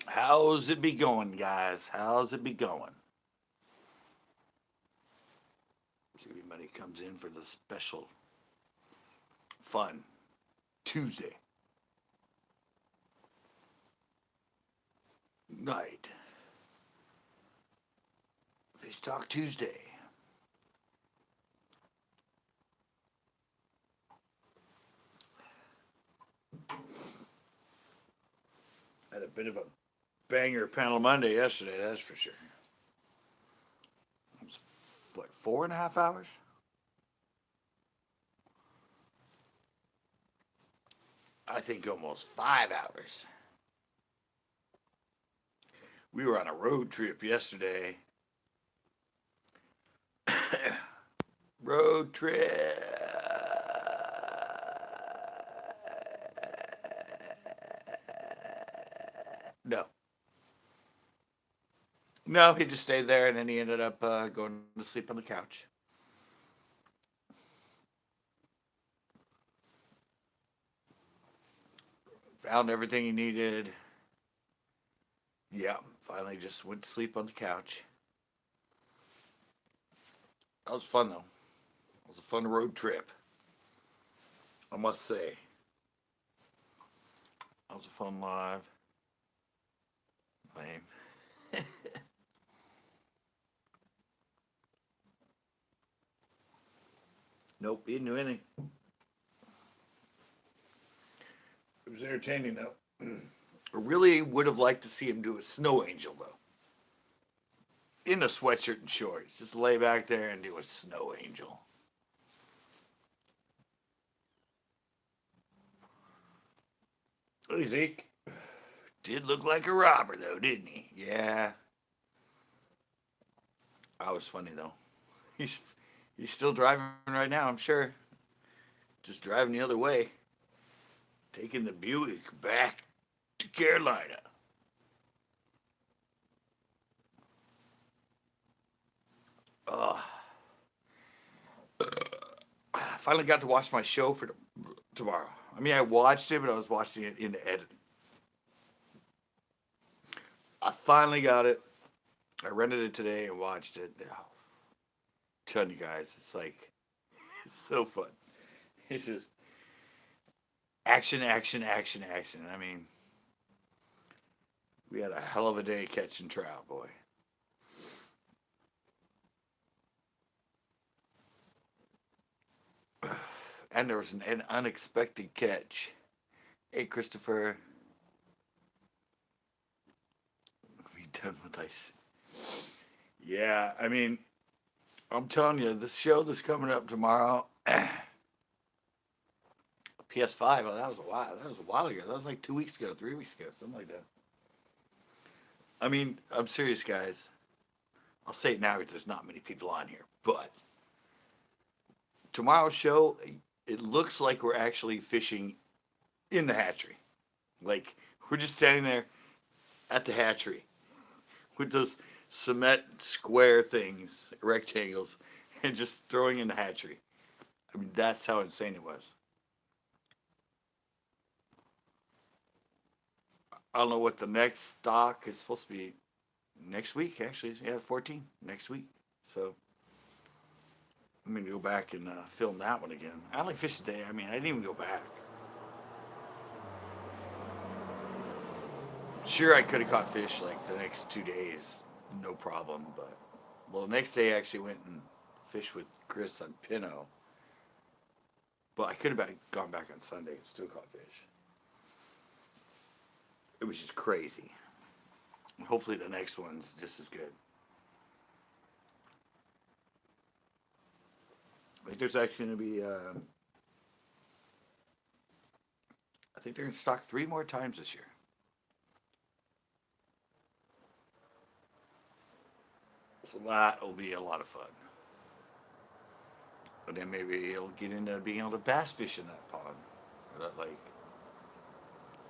How's it be going, guys? How's it be going? Everybody comes in for the special fun Tuesday night. Fish Talk Tuesday. Had a bit of a banger panel Monday yesterday, that's for sure. It was, what, 4.5 hours? I think almost 5 hours. We were on a road trip yesterday. Road trip. No. No, he just stayed there and then he ended up going to sleep on the couch. Found everything he needed. Yeah, finally just went to sleep on the couch. That was fun though. It was a fun road trip. I must say. That was a fun live. Lame. Nope, he didn't do anything. It was entertaining though. I really would have liked to see him do a snow angel though. In a sweatshirt and shorts. Just lay back there and do a snow angel. Hey, Zeke. Did look like a robber though, didn't he? Yeah. That was funny though. He's he's still driving right now, I'm sure. Just driving the other way. Taking the Buick back to Carolina. Uh, I finally got to watch my show for tomorrow. I mean, I watched it, but I was watching it in the edit. I finally got it. I rented it today and watched it. Oh, telling you guys, it's like it's so fun. It's just action, action, action, action. I mean, we had a hell of a day catching trout, boy. And there was an unexpected catch. Hey, Christopher, we done with ice? Yeah, I mean, I'm telling you, this show that's coming up tomorrow, PS5. Oh, that was a while. That was a while ago. That was like 2 weeks ago, 3 weeks ago, something like that. I mean, I'm serious, guys. I'll say it now because there's not many people on here. But tomorrow's show, it looks like we're actually fishing in the hatchery. Like we're just standing there at the hatchery with those cement square things, rectangles, and just throwing in the hatchery. I mean, that's how insane it was. I don't know what the next stock is supposed to be next week, actually. Yeah, 14 next week. So I'm going to go back and film that one again. I only fished today. I mean, I didn't even go back. Sure, I could have caught fish like the next 2 days, no problem. But, well, the next day I actually went and fished with Chris on Pinot. But I could have gone back on Sunday and still caught fish. It was just crazy. Hopefully the next one's just as good. I think there's actually going to be, I think they're in stock 3 more times this year. So that will be a lot of fun. But then maybe you'll get into being able to bass fish in that pond or that lake.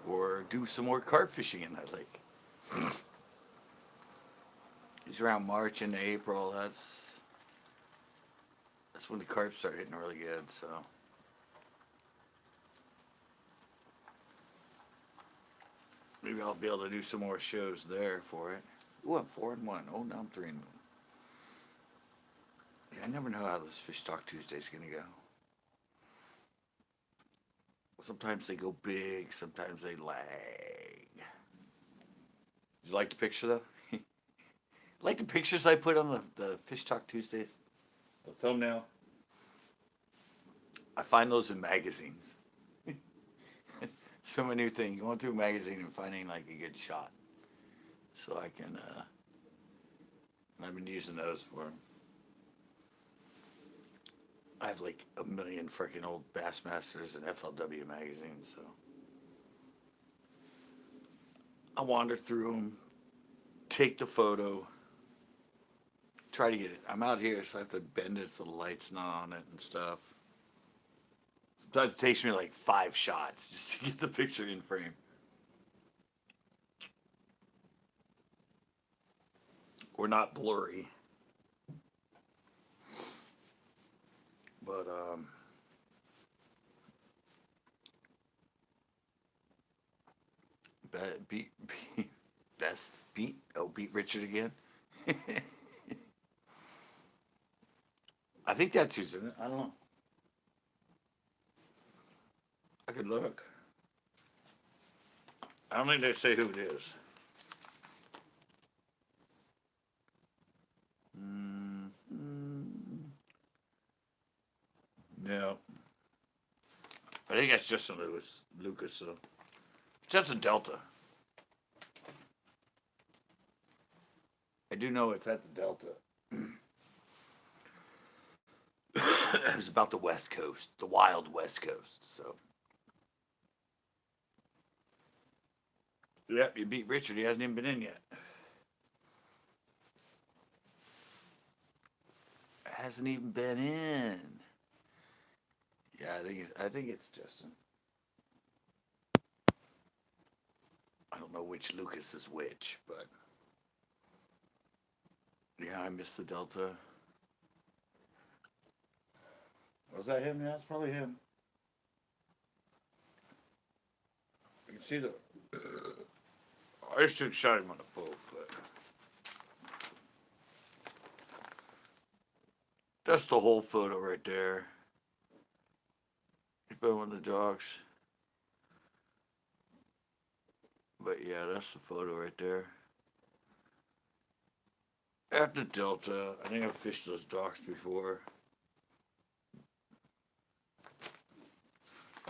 Or do some more carp fishing in that lake. It's around March and April. That's when the carp start hitting really good. So Maybe I'll be able to do some more shows there for it. Ooh, I'm 4-1. Oh, now I'm 3-1. Yeah, I never know how this Fish Talk Tuesday's gonna go. Sometimes they go big, sometimes they lag. Did you like the picture though? Like the pictures I put on the Fish Talk Tuesdays? The thumbnail? I find those in magazines. It's been my new thing, going through a magazine and finding like a good shot. So I can, and I've been using those for them. I have like a million freaking old Bassmasters and FLW magazines, so I wander through them, take the photo, try to get it. I'm out here, so I have to bend it so the light's not on it and stuff. Sometimes it takes me like 5 shots just to get the picture in frame. Or not blurry. But, beat, beat Richard again. I think that's who's in it. I don't know. I could look. I don't think they say who it is. No. I think that's Justin Lucas, though. It's a Delta. I do know it's at the Delta. It was about the West Coast, the wild West Coast, so. Yep, you beat Richard. He hasn't even been in yet. Hasn't even been in. Yeah, I think it's Justin. I don't know which Lucas is which, but yeah, I missed the Delta. Was that him? Yeah, that's probably him. You can see the. I just took a shot him on the boat, but that's the whole photo right there. He's been one of the dogs. But yeah, that's the photo right there. At the Delta, I think I've fished those docks before.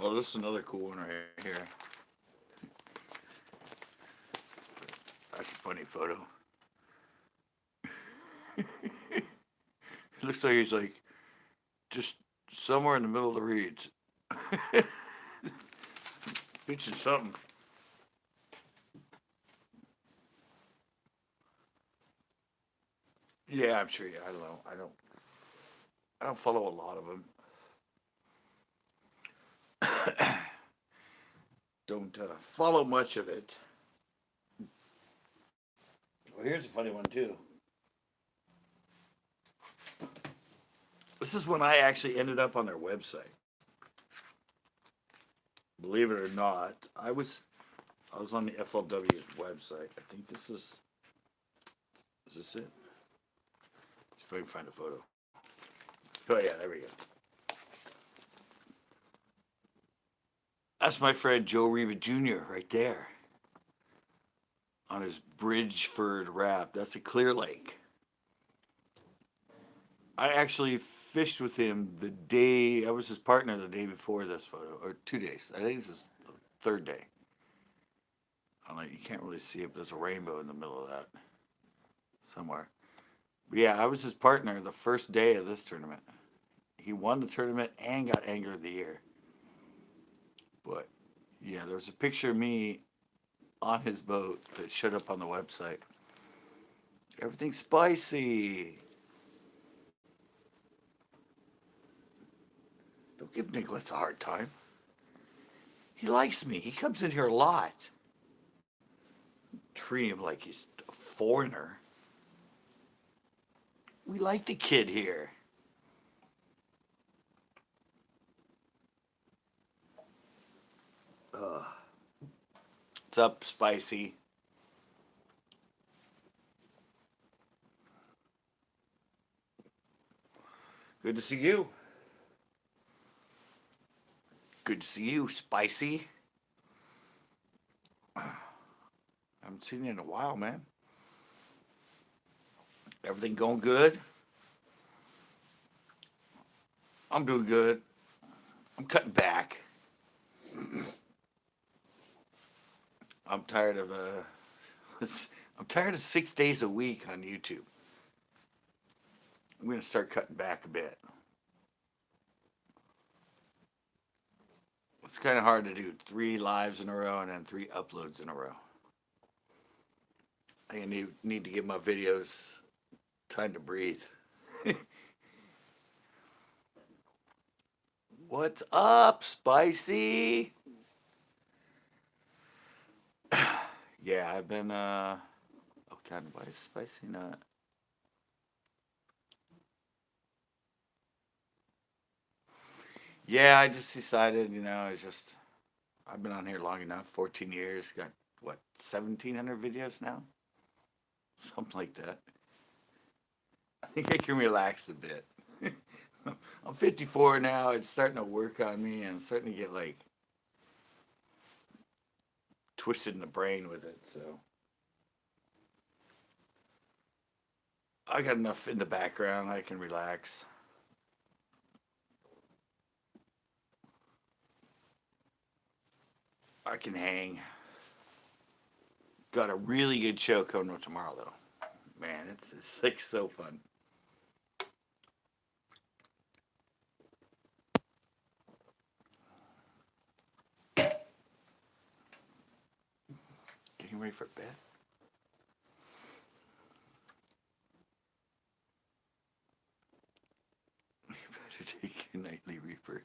Oh, this is another cool one right here. That's a funny photo. It looks like he's like just somewhere in the middle of the reeds. Fishing something. Yeah, I'm sure. Yeah, I don't know. I don't follow a lot of them. Don't follow much of it. Well, here's a funny one too. This is when I actually ended up on their website. Believe it or not, I was on the FLW's website. I think this is. Is this it? Let's see if I can find a photo. Oh yeah, there we go. That's my friend Joe Reba Jr. right there. On his Bridgeford wrap. That's a Clear Lake. I actually fished with him the day, I was his partner the day before this photo, or 2 days. I think this is the 3rd day. I don't know, you can't really see it, but there's a rainbow in the middle of that somewhere. But yeah, I was his partner the first day of this tournament. He won the tournament and got Angler of the Year. But yeah, there was a picture of me on his boat that showed up on the website. Everything's spicy. Don't give Nicholas a hard time. He likes me. He comes in here a lot. Treat him like he's a foreigner. We like the kid here. What's up, Spicy? Good to see you. Good to see you, Spicy. I haven't seen you in a while, man. Everything going good? I'm doing good. I'm cutting back. I'm tired of I'm tired of 6 days a week on YouTube. I'm gonna start cutting back a bit. It's kind of hard to do 3 lives in a row and then 3 uploads in a row. I need to give my videos time to breathe. What's up, Spicy? Yeah, I've been oh god, why is Spicy not? Yeah, I just decided, it's just I've been on here long enough, 14 years, got what, 1,700 videos now? Something like that. I think I can relax a bit. I'm 54 now. It's starting to work on me, and I'm starting to get like twisted in the brain with it. So I got enough in the background. I can relax. I can hang. Got a really good show coming up tomorrow, though. Man, it's like so fun. Getting ready for bed. You better take your nightly reaper.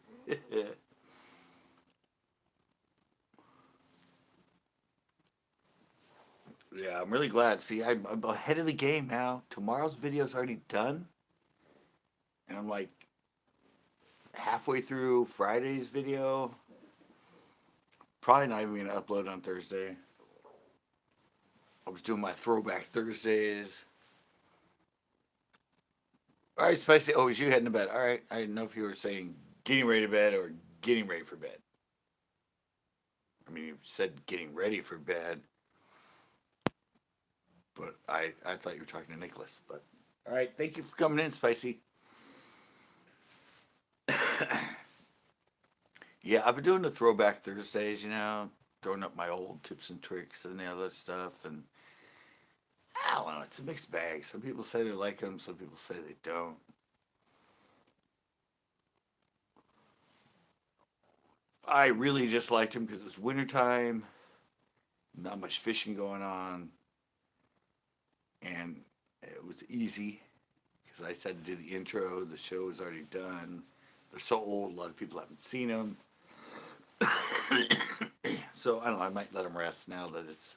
Yeah, I'm really glad. See, I'm ahead of the game now. Tomorrow's video's already done, and I'm like halfway through Friday's video. Probably not even gonna upload on Thursday. I was doing my throwback Thursdays. All right, Spicy. Oh, it was you heading to bed. All right. I didn't know if you were saying getting ready to bed or getting ready for bed. I mean, you said getting ready for bed, but I thought you were talking to Nicholas. But all right, thank you for coming in, Spicy. Yeah, I've been doing the throwback Thursdays. Throwing up my old tips and tricks and the other stuff, and I don't know. It's a mixed bag. Some people say they like them. Some people say they don't. I really just liked him because it was wintertime, not much fishing going on, and it was easy because I said to do the intro. The show was already done. They're so old, a lot of people haven't seen them. So I don't know. I might let them rest now that it's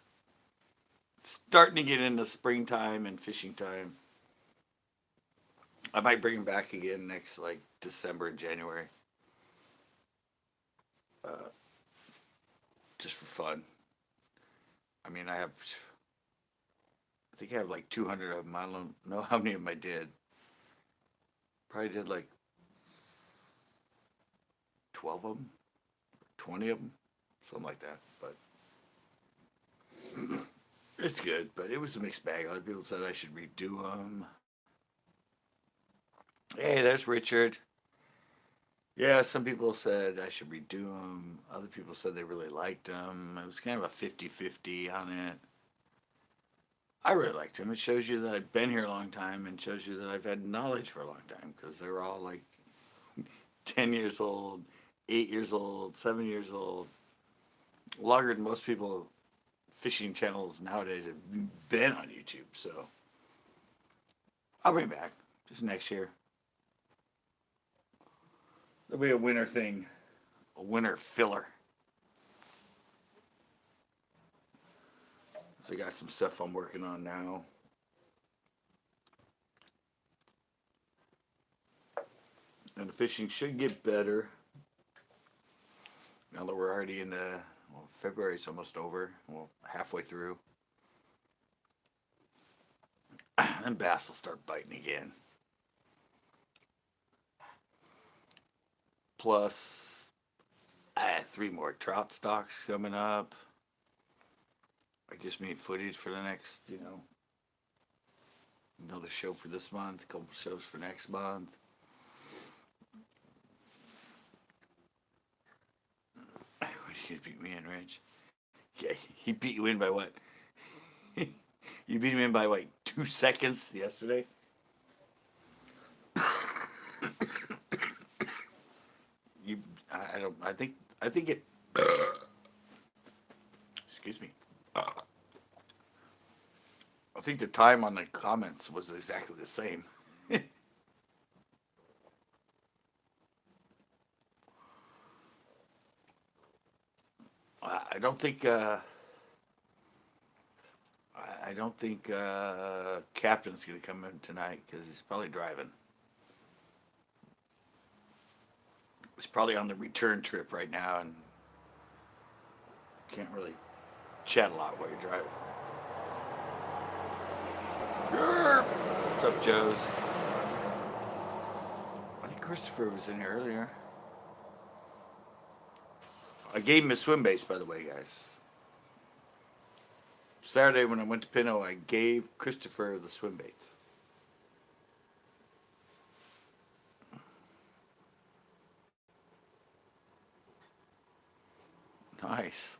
starting to get into springtime and fishing time. I might bring them back again next like December and January, uh, just for fun. I mean, I think I have like 200 of them. I don't know how many of them I did. Probably did like 12 of them, 20 of them, something like that. But it's good. But it was a mixed bag. A lot of people said I should redo them. Hey, there's Richard. Yeah, some people said I should redo them. Other people said they really liked them. It was kind of a 50-50 on it. I really liked them. It shows you that I've been here a long time and shows you that I've had knowledge for a long time because they're all like 10 years old, 8 years old, 7 years old. Longer than most people fishing channels nowadays have been on YouTube. So I'll bring it back just next year. There'll be a winter thing, a winter filler. So I got some stuff I'm working on now. And the fishing should get better now that we're already into Well, February's almost over. Well, halfway through. And bass will start biting again. Plus, I have 3 more trout stocks coming up. I guess me footage for the next, another show for this month, a couple shows for next month. What are you gonna beat me in, Rich? Yeah, he beat you in by what? You beat him in by like 2 seconds yesterday. You, I don't. I think. I think it. Excuse me. I think the time on the comments was exactly the same. I don't think. I don't think Captain's gonna come in tonight because he's probably driving. He's probably on the return trip right now and can't really chat a lot while you're driving. What's up, Joes? I think Christopher was in here earlier. I gave him a swim base, by the way, guys. Saturday when I went to Pinot, I gave Christopher the swim bait. Nice.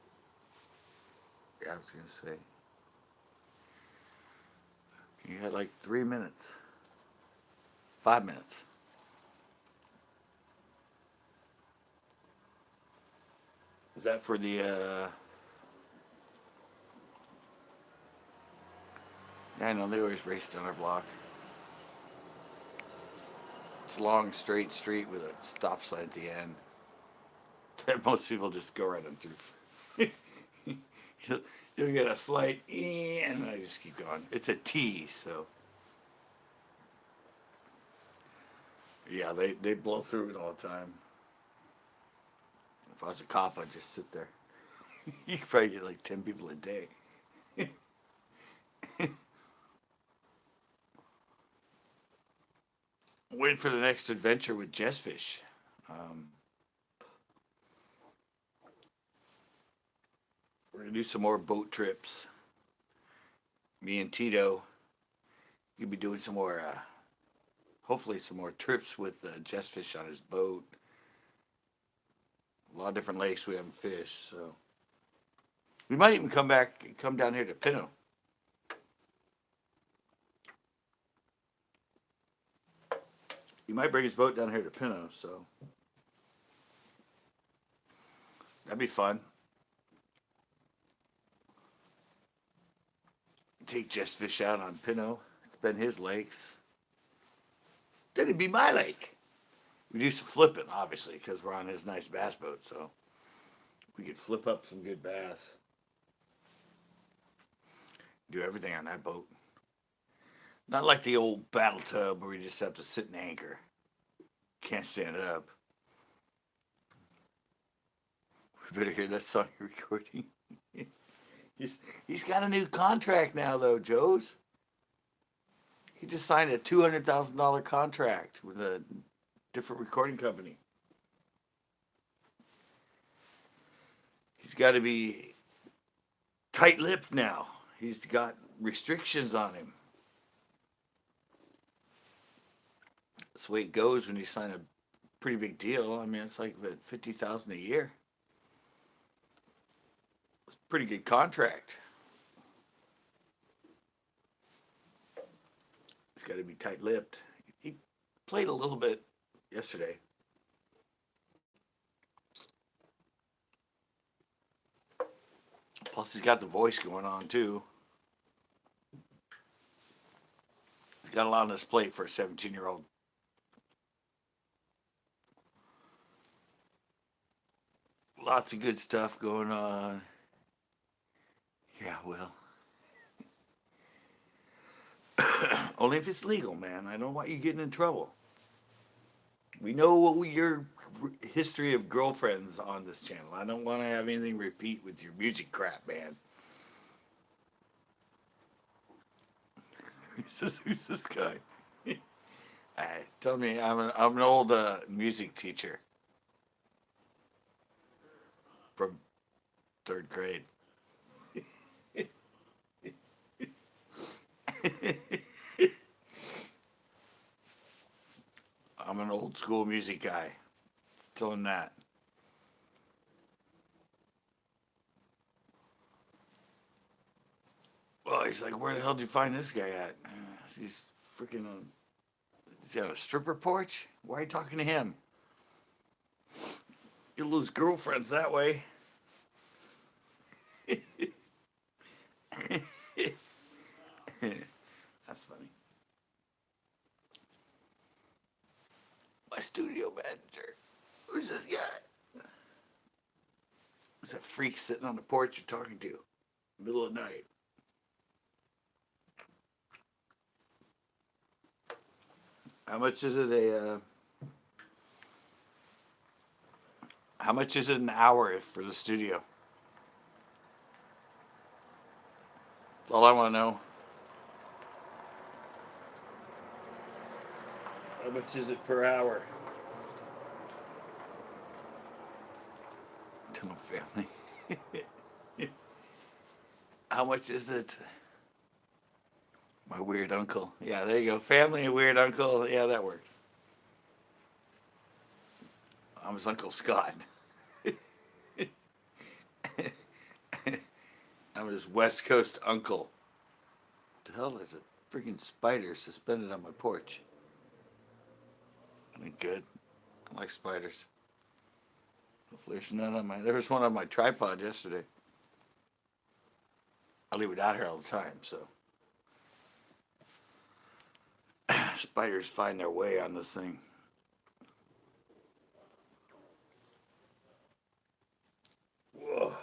Yeah, I was gonna say. You had like 3 minutes. 5 minutes. Is that for the yeah, I know they always race down our block. It's a long straight street with a stop sign at the end. Most people just go right on through. You'll get a slight and I just keep going. It's a T, so yeah, they blow through it all the time. If I was a cop, I'd just sit there. You could probably get like 10 people a day. Waiting for the next adventure with Jessfish. We're gonna do some more boat trips. Me and Tito, you'll be doing some more, hopefully some more trips with Jessfish on his boat. A lot of different lakes we haven't fished, so we might even come down here to Pinot. He might bring his boat down here to Pinot, so that'd be fun. Take Jessfish out on Pinot. It's been his lakes. Then it'd be my lake. We do some flipping, obviously, because we're on his nice bass boat, so we could flip up some good bass. Do everything on that boat. Not like the old battle tub where you just have to sit and anchor. Can't stand up. We better hear that song you're recording. He's got a new contract now, though, Joe's. He just signed a $200,000 contract with a different recording company. He's got to be tight-lipped now. He's got restrictions on him. That's the way it goes when you sign a pretty big deal. I mean, it's like $50,000 a year. It's a pretty good contract. He's got to be tight-lipped. He played a little bit yesterday. Plus, he's got the voice going on, too. He's got a lot on his plate for a 17-year-old. Lots of good stuff going on. Yeah, well. Only if it's legal, man. I don't want you getting in trouble. We know what your history of girlfriends on this channel. I don't want to have anything repeat with your music crap, man. Who's this guy? Tell me, I'm an old music teacher from third grade. I'm an old school music guy. Tell him that. Well, he's like, where the hell did you find this guy at? He's freaking on. Is he on a stripper porch? Why are you talking to him? You lose girlfriends that way. That's funny. My studio manager. Who's this guy? Who's that freak sitting on the porch you're talking to? Middle of the night. How much is it how much is it an hour for the studio? That's all I want to know. How much is it per hour? Tell them family. How much is it? My weird uncle. Yeah, there you go. Family and weird uncle. Yeah, that works. I'm his Uncle Scott. I'm his West Coast uncle. What the hell is a freaking spider suspended on my porch? I mean, good. I like spiders. Hopefully there's none on my... There was one on my tripod yesterday. I leave it out here all the time, so... Spiders find their way on this thing. Whoa.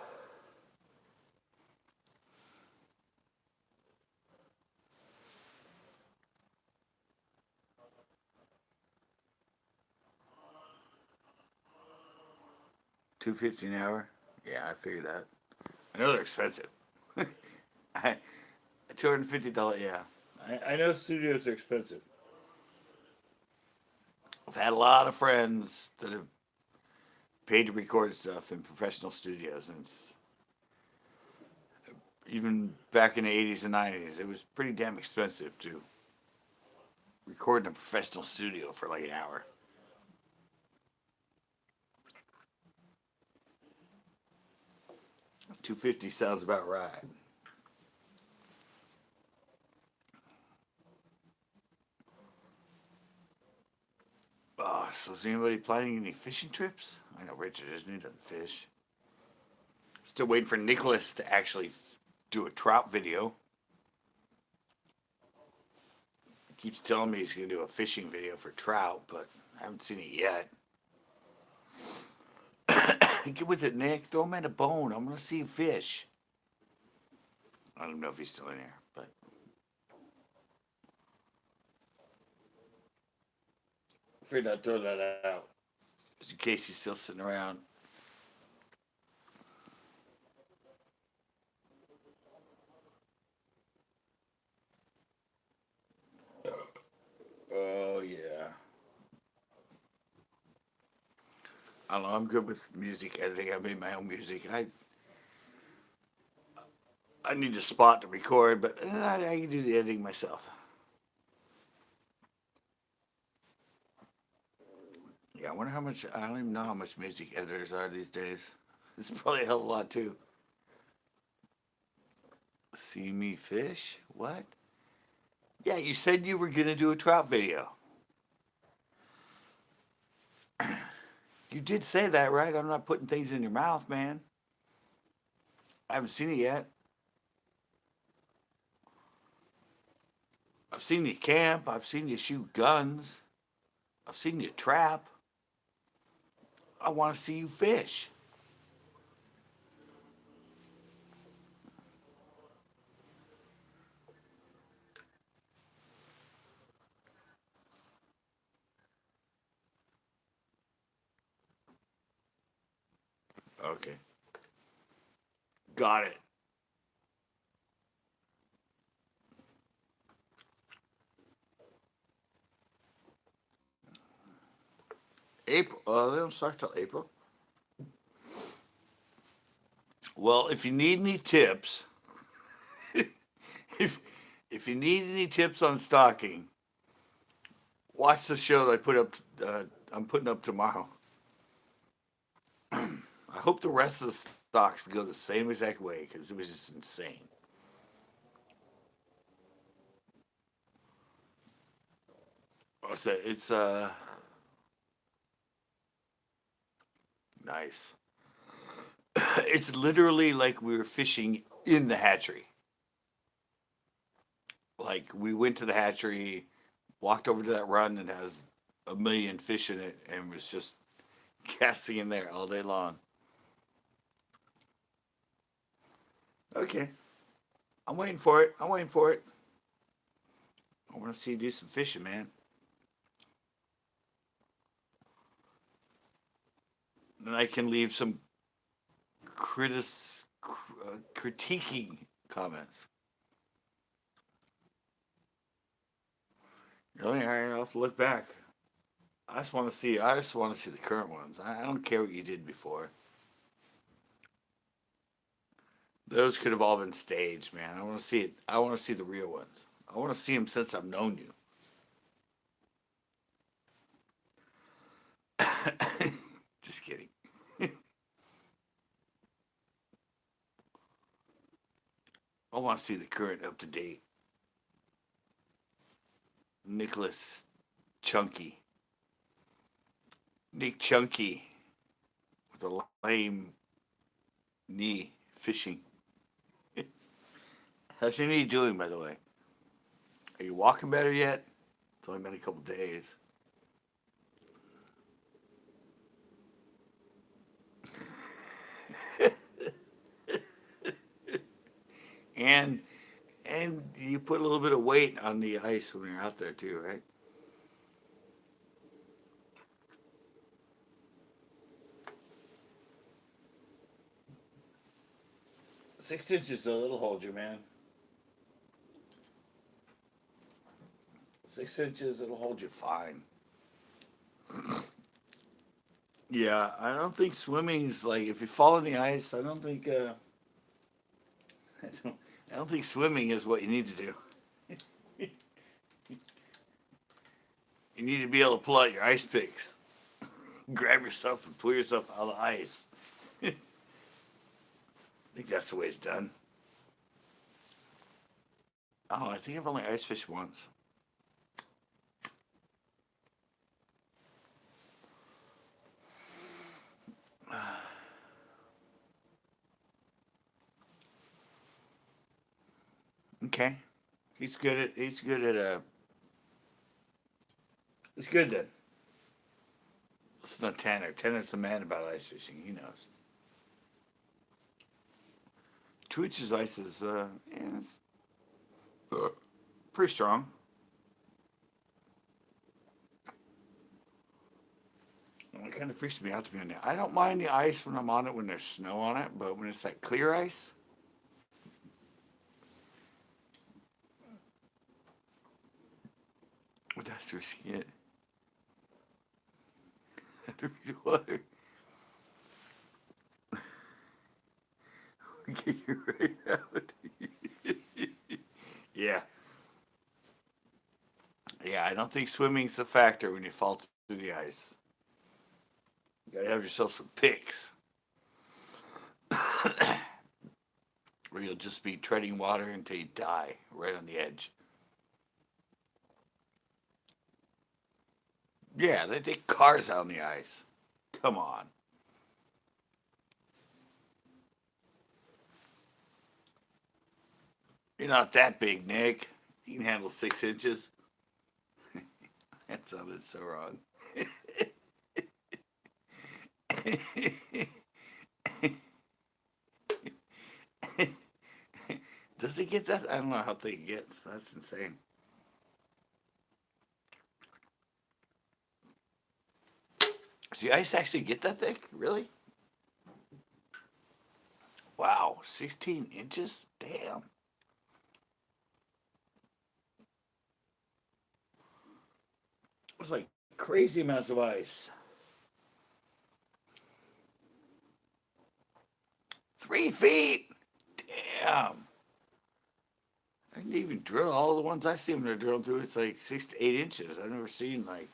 $2.50 an hour? Yeah, I figured that. I know they're expensive. $250, yeah. I know studios are expensive. I've had a lot of friends that have paid to record stuff in professional studios, and it's, even back in the 80s and 90s, it was pretty damn expensive to record in a professional studio for like an hour. $250 sounds about right. So is anybody planning any fishing trips? I know Richard isn't. He doesn't fish. Still waiting for Nicholas to actually do a trout video. He keeps telling me he's going to do a fishing video for trout, but I haven't seen it yet. Get with it, Nick. Throw him at a bone. I'm going to see you fish. I don't know if he's still in here, but... Afraid I'd throw that out. Just in case he's still sitting around. Oh, yeah. I don't know. I'm good with music editing. I made my own music. I need a spot to record, but I can do the editing myself. Yeah, I wonder how much, I don't even know how much music editors are these days. It's probably a hell of a lot too. See me fish? What? Yeah, you said you were going to do a trout video. You did say that, right? I'm not putting things in your mouth, man. I haven't seen it yet. I've seen you camp. I've seen you shoot guns. I've seen you trap. I want to see you fish. Okay. Got it. April. They don't start till April. Well, if you need any tips, if if you need any tips on stocking, watch the show that I put up. I'm putting up tomorrow. I hope the rest of the stocks go the same exact way because it was just insane. So it's nice. It's literally like we were fishing in the hatchery. Like we went to the hatchery, walked over to that run that has a million fish in it, and was just casting in there all day long. Okay, I'm waiting for it. I'm waiting for it. I want to see you do some fishing, man. And I can leave some critiquing comments. Really, I'll have to look back. I just want to see. I just want to see the current ones. I don't care what you did before. Those could have all been staged, man. I want to see it. I want to see the real ones. I want to see them since I've known you. Just kidding. I want to see the current up to date. Nicholas Chunky. Nick Chunky with a lame knee fishing. How's your knee doing, by the way? Are you walking better yet? It's only been a couple days. and and you put a little bit of weight on the ice when you're out there too, right? 6 inches, though, it'll hold you, man. 6 inches, it'll hold you fine. Yeah, I don't think swimming's like if you fall in the ice. I don't think. I don't, I don't think swimming is what you need to do. You need to be able to pull out your ice picks, grab yourself, and pull yourself out of the ice. I think that's the way it's done. I don't know. I think I've only ice fished once. Okay, he's good at He's good then. It's not Tanner. Tanner's the man about ice fishing. He knows. 2 inches ice is yeah, it's pretty strong. It kind of freaks me out to be on there. I don't mind the ice when I'm on it when there's snow on it, but when it's that clear ice, well, that's risky it. Under water. Get you right out. Yeah. Yeah, I don't think swimming's a factor when you fall through the ice. You gotta have yourself some picks. Or you'll just be treading water until you die right on the edge. Yeah, they take cars out on the ice. Come on. You're not that big, Nick. You can handle 6 inches. That sounded so wrong. Does he get that? I don't know how thick it gets. That's insane. Does the ice actually get that thick? Really? Wow, 16 inches? Damn. It's like crazy amounts of ice. 3 feet? Damn. I didn't even drill. All the ones I see them they're drilling through, it's like 6 to 8 inches. I've never seen like,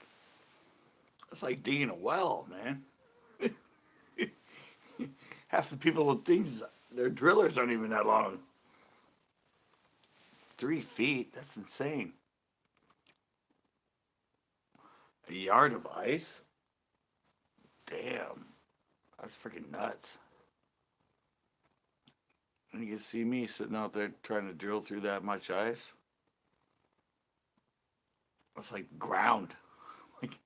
it's like digging a well, man. Half the people with things, their drillers aren't even that long. 3 feet? That's insane. A yard of ice? Damn. That's freaking nuts. And you can see me sitting out there trying to drill through that much ice. It's like ground. Like,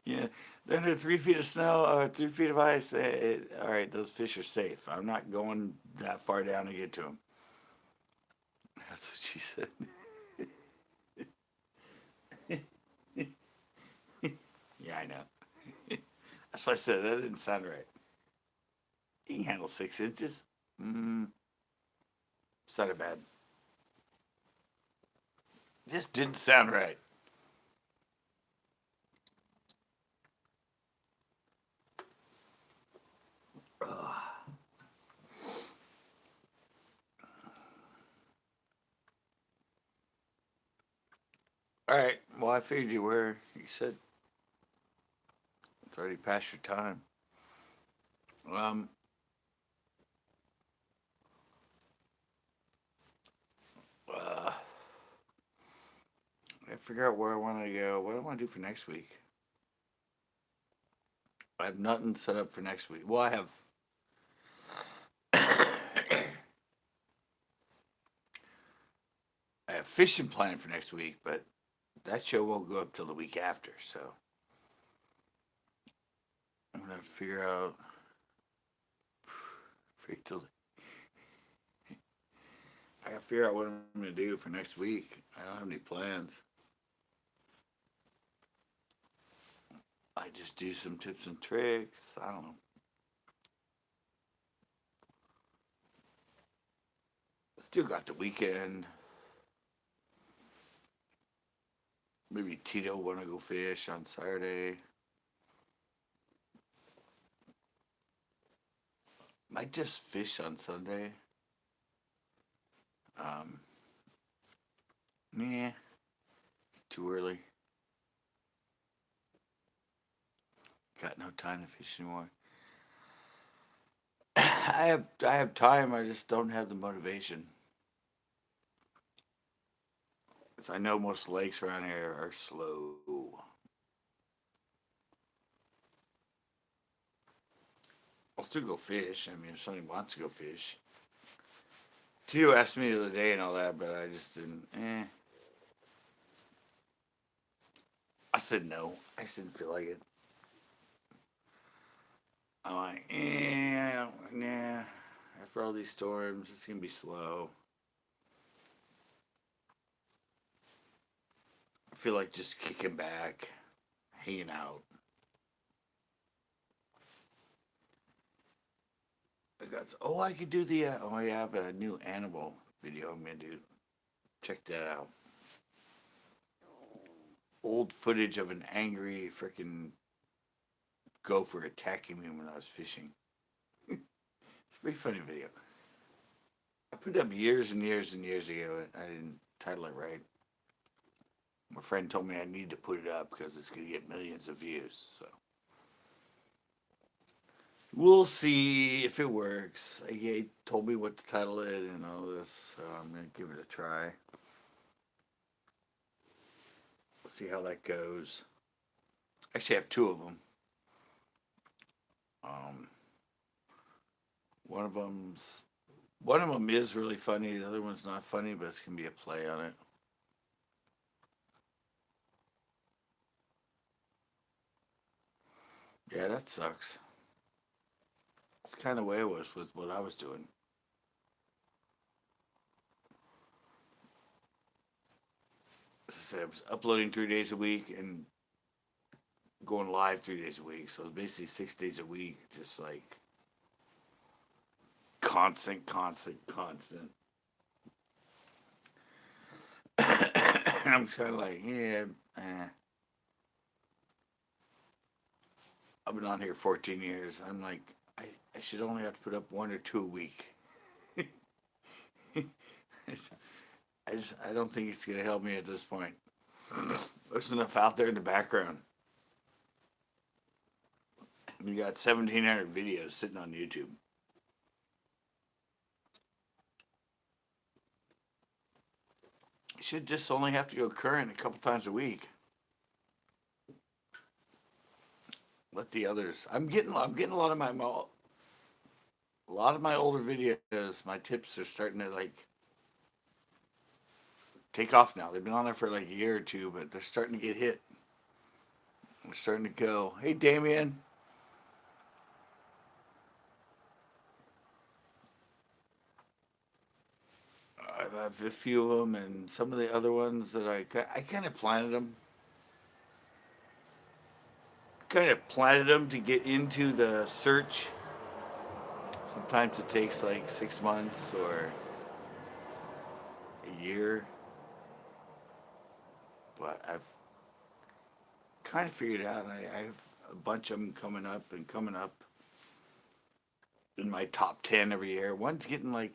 yeah, under 3 feet of snow or 3 feet of ice, all right, those fish are safe. I'm not going that far down to get to them. That's what she said. Yeah, I know. That's what I said. That didn't sound right. You can handle 6 inches. Sounded bad. Just didn't sound right. All right. Well, I figured you were. You said it's already past your time. Um. Uh, I figure out where I want to go. What do I want to do for next week? I have nothing set up for next week. Well, I have. I have fishing planned for next week, but that show won't go up till the week after. So I'm gonna have to figure out. I gotta figure out what I'm gonna do for next week. I don't have any plans. I just do some tips and tricks. I don't know. Still got the weekend. Maybe Tito wanna go fish on Saturday. Might just fish on Sunday. Um, yeah, it's too early. Got no time to fish anymore. I have time. I just don't have the motivation. Cause I know most lakes around here are slow. I'll still go fish. I mean, if somebody wants to go fish. Tito asked me the other day and all that, but I just didn't. I said no. I just didn't feel like it. I'm like, I don't, nah. After all these storms, it's gonna be slow. I feel like just kicking back, hanging out. I could do the. I have a new animal video I'm gonna do. Check that out. Old footage of an angry freaking gopher attacking me when I was fishing. It's a pretty funny video. I put it up years and years and years ago. I didn't title it right. My friend told me I need to put it up because it's gonna get millions of views. So we'll see if it works. He told me what to title it and all this, so I'm gonna give it a try. We'll see how that goes. Actually, I have two of them. Um, one of them's one of them is really funny. The other one's not funny, but it's gonna be a play on it. Yeah, that sucks. It's kind of the way it was with what I was doing. As I said, I was uploading 3 days a week and going live 3 days a week. So it's basically 6 days a week, just like constant. And I'm kind of like, yeah, I've been on here 14 years. I'm like, I should only have to put up 1 or 2 a week. It's, I don't think it's gonna help me at this point. There's enough out there in the background. You got 1,700 videos sitting on YouTube. You should just only have to go current a couple times a week. Let the others. I'm getting a lot of my older videos. My tips are starting to like take off now. They've been on there for like a year or two, but they're starting to get hit. They're starting to go. Hey, Damien. I have a few of them, and some of the other ones that I kind of planted them. Kind of planted them to get into the search. Sometimes it takes like 6 months or a year, but I've kind of figured it out. I have a bunch of them coming up in my top 10 every year. One's getting like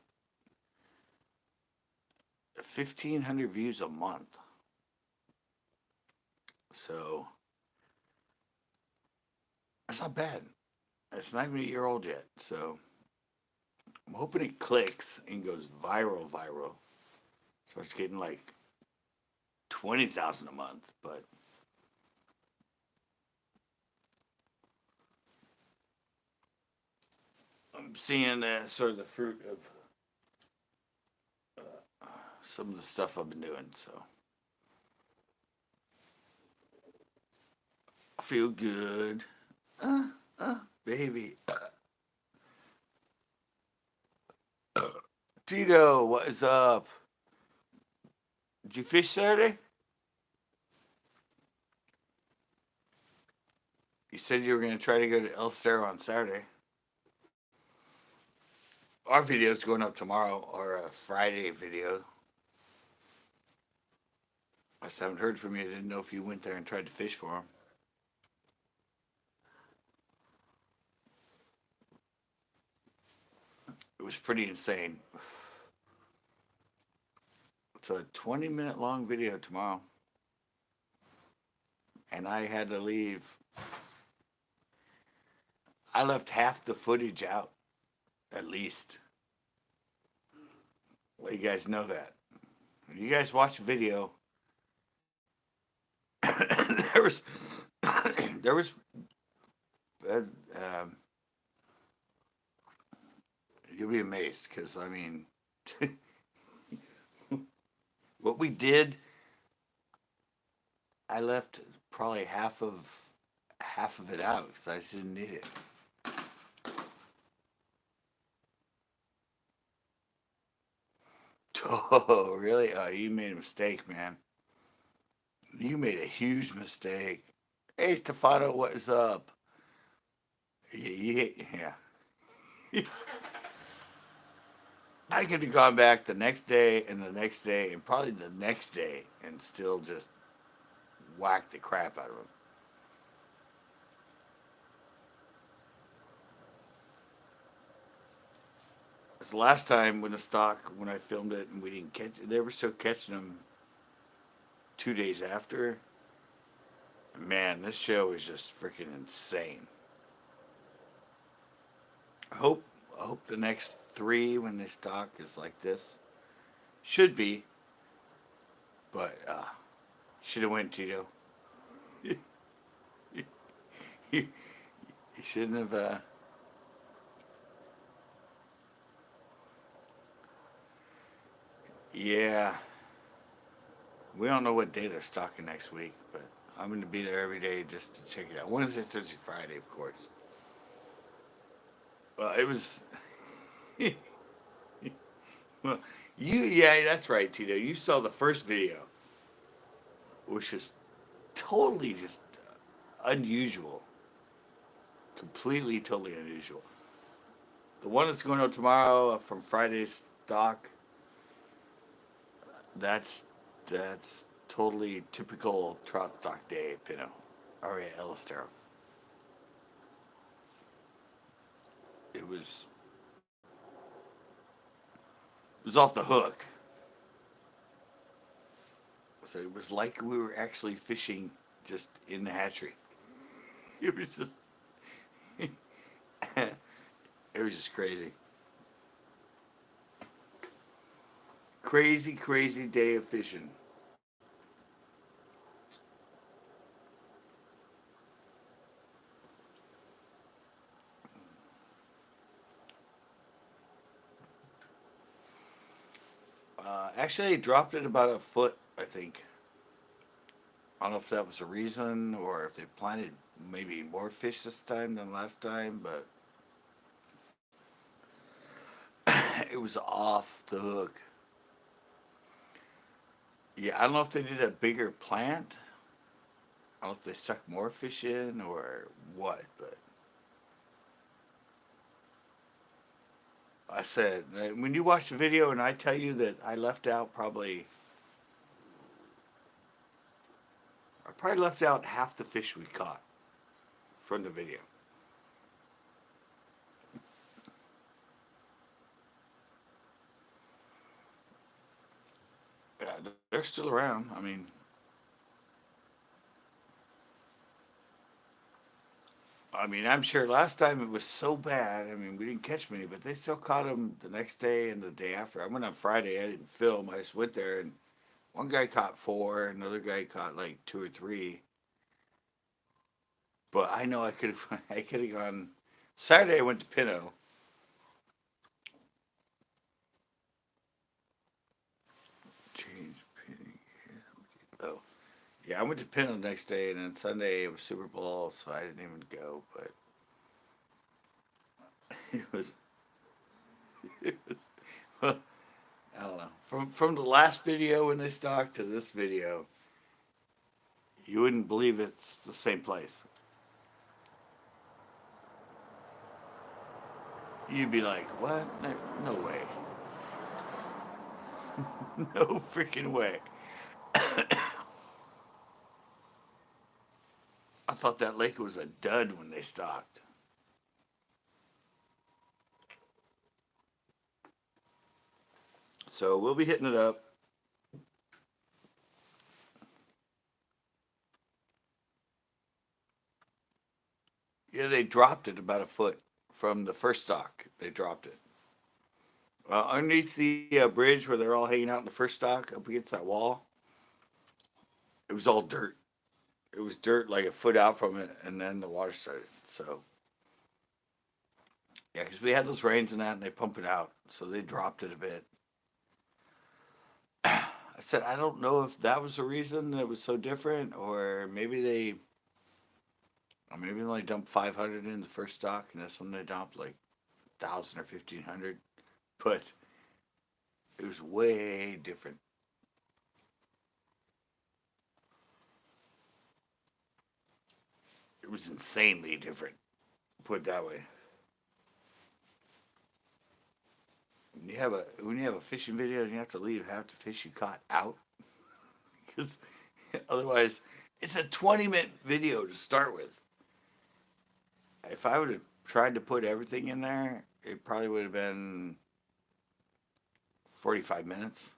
1,500 views a month. So that's not bad. It's not even a year old yet. So I'm hoping it clicks and goes viral. Starts getting like 20,000 a month, but I'm seeing sort of the fruit of some of the stuff I've been doing. So I feel good. Baby. Tito, what is up? Did you fish Saturday? You said you were going to try to go to El Stero on Saturday. Our video is going up tomorrow, or a Friday video. I just haven't heard from you. I didn't know if you went there and tried to fish for them. It was pretty insane. It's a 20-minute long video tomorrow. And I had to leave. I left half the footage out, at least. Let you guys know that. When you guys watch the video, there was you'll be amazed, because I mean, what we did, I left probably half of it out because I just didn't need it. Oh, really? Oh, you made a mistake, man. You made a huge mistake. Hey, Stefano, what is up? Yeah. I could have gone back the next day and the next day and probably the next day and still just whack the crap out of him. It was the last time when I filmed it and we didn't catch it. They were still catching them 2 days after. Man, this show is just freaking insane. I hope the next 3 when they stock is like this. Should be. But should have went, Tito. you shouldn't have yeah. We don't know what day they're stocking next week, but I'm going to be there every day just to check it out. Wednesday, Thursday, Friday, of course. Well, it was. Well, yeah, that's right, Tito. You saw the first video, which is totally just unusual. Completely, totally unusual. The one that's going out tomorrow from Friday's stock, that's that's totally typical trout stock day at Pinot. Or yeah, Elistero. It was off the hook. So it was like we were actually fishing just in the hatchery. It was just it was just crazy. Crazy, crazy day of fishing. Actually, I dropped it about a foot, I think. I don't know if that was a reason or if they planted maybe more fish this time than last time, but it was off the hook. Yeah, I don't know if they did a bigger plant. I don't know if they sucked more fish in or what, but I said, when you watch the video and I tell you that I probably left out half the fish we caught from the video. Yeah, they're still around. I mean, I'm sure last time it was so bad. I mean, we didn't catch many, but they still caught them the next day and the day after. I went on Friday. I didn't film. I just went there, and one guy caught four, another guy caught like two or three. But I know I could have. I could have gone. Saturday I went to Pinot. Change Pinot. Oh, yeah, I went to Pinot the next day, and then Sunday it was Super Bowl, so I didn't even go. But it was. It was. Well, I don't know. From the last video when they stalked to this video, you wouldn't believe it's the same place. You'd be like, what? No, no way. No freaking way. I thought that lake was a dud when they stocked. So we'll be hitting it up. Yeah, they dropped it about a foot from the first stock. They dropped it. Underneath the bridge where they're all hanging out in the first stock, up against that wall, it was all dirt. It was dirt like a foot out from it, and then the water started. So, yeah, because we had those rains and that, and they pump it out. So they dropped it a bit. I said, I don't know if that was the reason that it was so different, or maybe they only dumped 500 in the first stock, and this one they dumped like 1,000 or 1,500. But it was way different. It was insanely different. Put it that way. When you have a fishing video and you have to leave half the fish you caught out, because otherwise it's a 20-minute video to start with. If I would have tried to put everything in there, it probably would have been 45 minutes,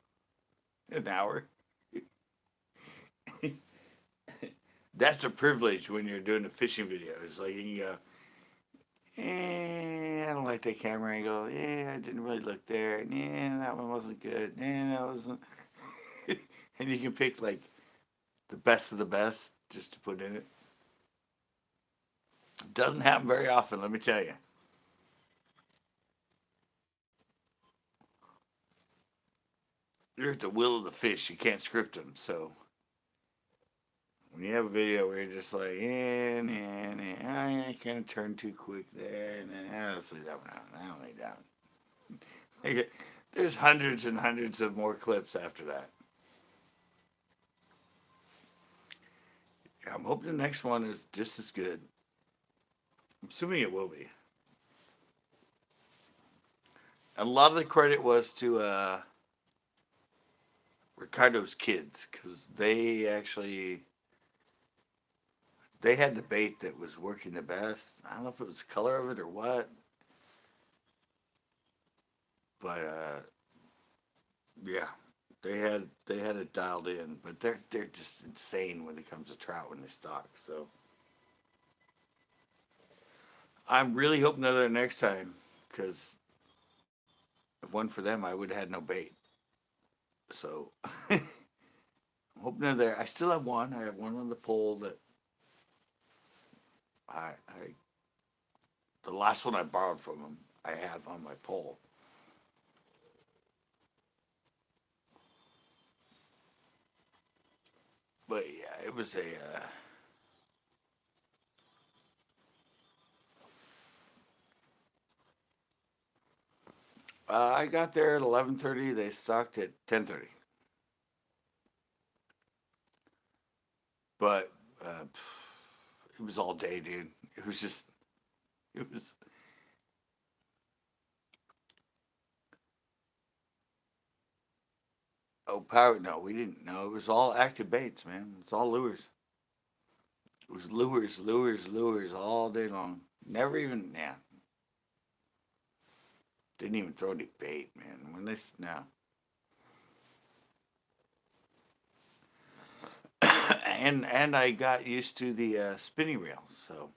an hour. That's a privilege when you're doing a fishing video. It's like you go, I don't like that camera angle. I didn't really look there. That one wasn't good. That wasn't. And you can pick like the best of the best just to put in it. Doesn't happen very often, let me tell you. You're at the will of the fish. You can't script them. So when you have a video where you're just like, I kind of turned too quick there, and then honestly that one out. I don't need that one. There's hundreds and hundreds of more clips after that. I'm hoping the next one is just as good. I'm assuming it will be. A lot of the credit was to Ricardo's kids because they had the bait that was working the best. I don't know if it was the color of it or what, but yeah, they had it dialed in. But they're just insane when it comes to trout when they stock. So I'm really hoping they're there next time because if one for them, I would have had no bait. So I'm hoping they're there. I still have one. I have one on the pole that I the last one I borrowed from him. I have on my pole. But yeah, it was a. I got there at 11:30. They stocked at 10:30. But uh, it was all day, dude. It was just. It was. Oh, power. No, we didn't. No, it was all active baits, man. It's all lures. It was lures, lures, lures all day long. Never even. Yeah. Didn't even throw any bait, man. When they. No. And I got used to the spinning reel. So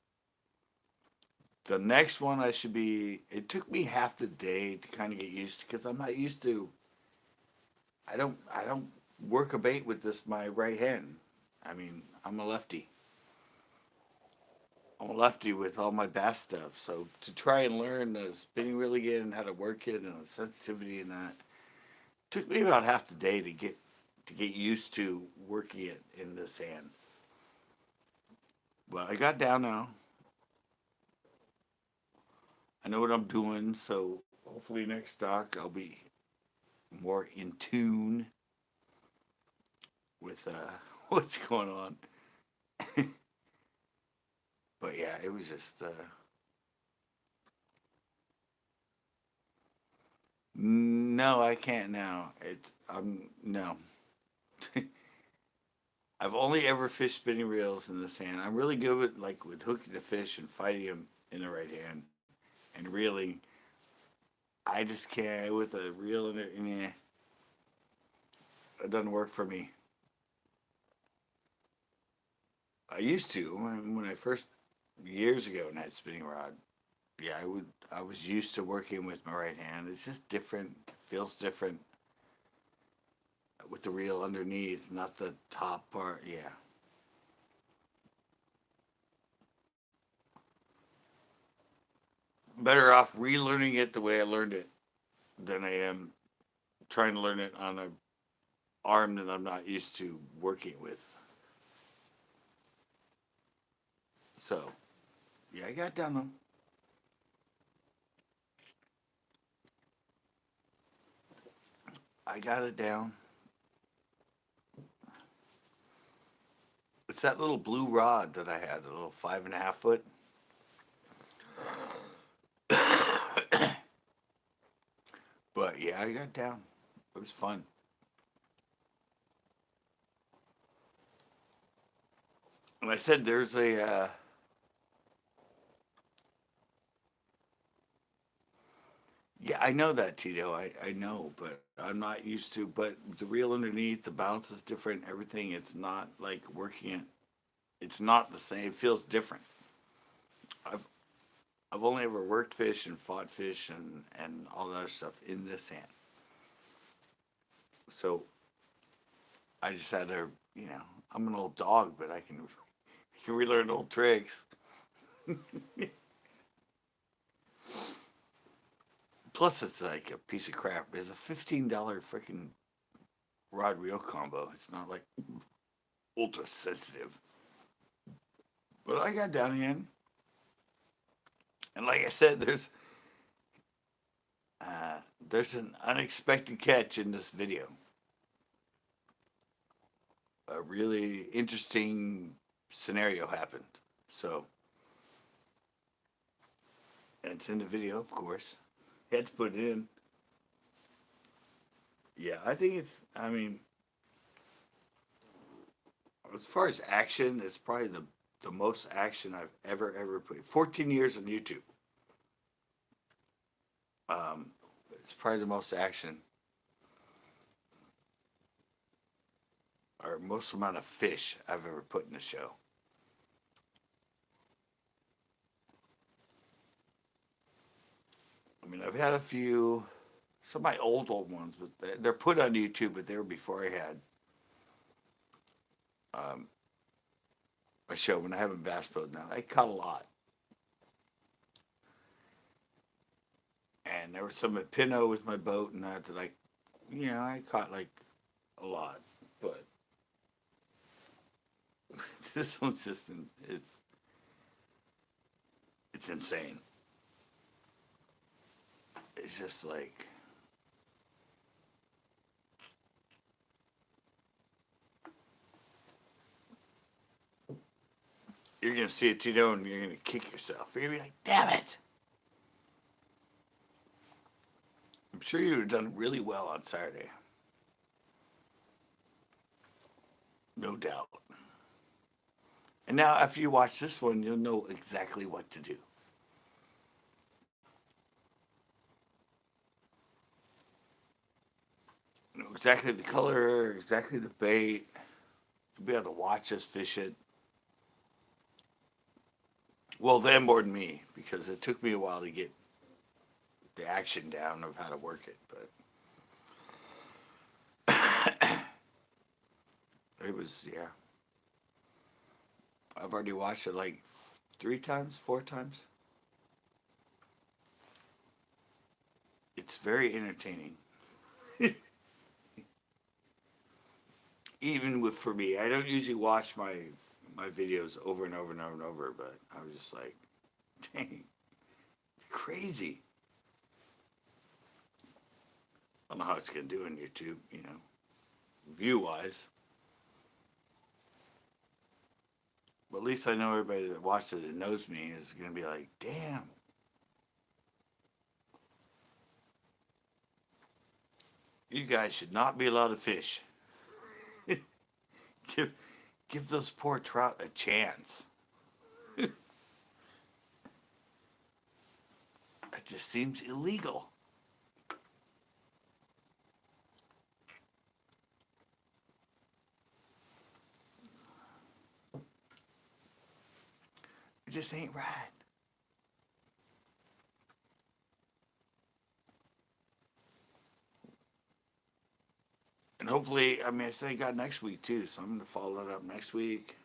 the next one I should be. It took me half the day to kind of get used to because I'm not used to. I don't work a bait with this my right hand. I mean, I'm a lefty. I'm a lefty with all my bass stuff. So to try and learn the spinning reel again and how to work it and the sensitivity and that took me about half the day to get used to working it in this hand. But I got down now. I know what I'm doing, so hopefully next stock I'll be more in tune with what's going on. But yeah, it was just no, I can't now. It's no. I've only ever fished spinning reels in this hand. I'm really good with hooking the fish and fighting them in the right hand and reeling. I just can't with a reel in it. Yeah, it doesn't work for me. I used to when I first years ago when I had spinning rod. Yeah, I would. I was used to working with my right hand. It's just different. Feels different with the reel underneath, not the top part. Yeah, better off relearning it the way I learned it than I am trying to learn it on a arm that I'm not used to working with. So yeah, I got down them. I got it down. It's that little blue rod that I had, a little 5.5 foot. But yeah, I got down. It was fun. And I said there's a yeah, I know that, Tito. I know, but I'm not used to. But the reel underneath, the bounce is different. Everything, it's not like working it. It's not the same. It feels different. I've I've only ever worked fish and fought fish and all that other stuff in this hand. So I just had to, I'm an old dog, but I can relearn old tricks. Plus, it's like a piece of crap. It's a $15 freaking rod reel combo. It's not like ultra sensitive. But I got down again, and like I said, there's an unexpected catch in this video. A really interesting scenario happened. So, and it's in the video, of course. Had to put it in. Yeah, I think it's. I mean, as far as action, it's probably the most action I've ever put. 14 years on YouTube. Um, it's probably the most action or most amount of fish I've ever put in a show. I mean, I've had a few, some of my old ones, but they're put on YouTube, but they were before I had um, a show when I haven't bass boat now. I caught a lot. And there was some at Pinot with my boat and that I, I caught like a lot. But this one's just, it's insane. It's just like, you're going to see it, and you're going to kick yourself. You're going to be like, damn it. I'm sure you would have done really well on Saturday. No doubt. And now, after you watch this one, you'll know exactly what to do. You know exactly the color, exactly the bait. You'll be able to watch us fish it. Well, them more than me, because it took me a while to get the action down of how to work it. But it was, yeah. I've already watched it like 3 times, 4 times. It's very entertaining. Even with for me, I don't usually watch my videos over and over and over and over, but I was just like, dang, it's crazy. I don't know how it's gonna do on YouTube, view wise. But at least I know everybody that watches it and knows me is gonna be like, damn. You guys should not be allowed to fish. give give those poor trout a chance. It just seems illegal. It just ain't right. And hopefully, I mean, I say I got next week too, so I'm gonna follow that up next week.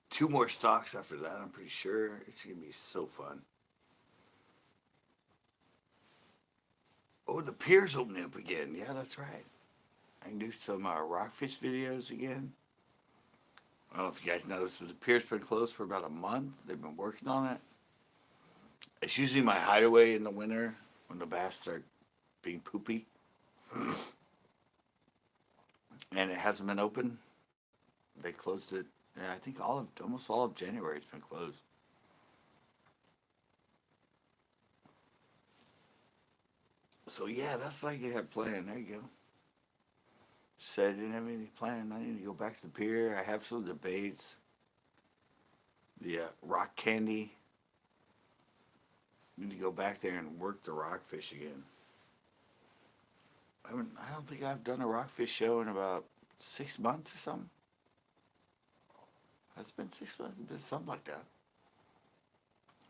2 more stocks after that. I'm pretty sure it's gonna be so fun. Oh, the pier's opening up again. Yeah, that's right. I can do some rockfish videos again. I don't know if you guys know this, but the pier's been closed for about a month. They've been working on it. It's usually my hideaway in the winter when the bass start being poopy. And it hasn't been open. They closed it. Yeah, I think almost all of January has been closed. So yeah, that's like I had planned. There you go. Said I didn't have anything planned. I need to go back to the pier. I have some debates. The rock candy. I need to go back there and work the rockfish again. I don't think I've done a rockfish show in about 6 months or something. It's been 6 months. It's been something like that.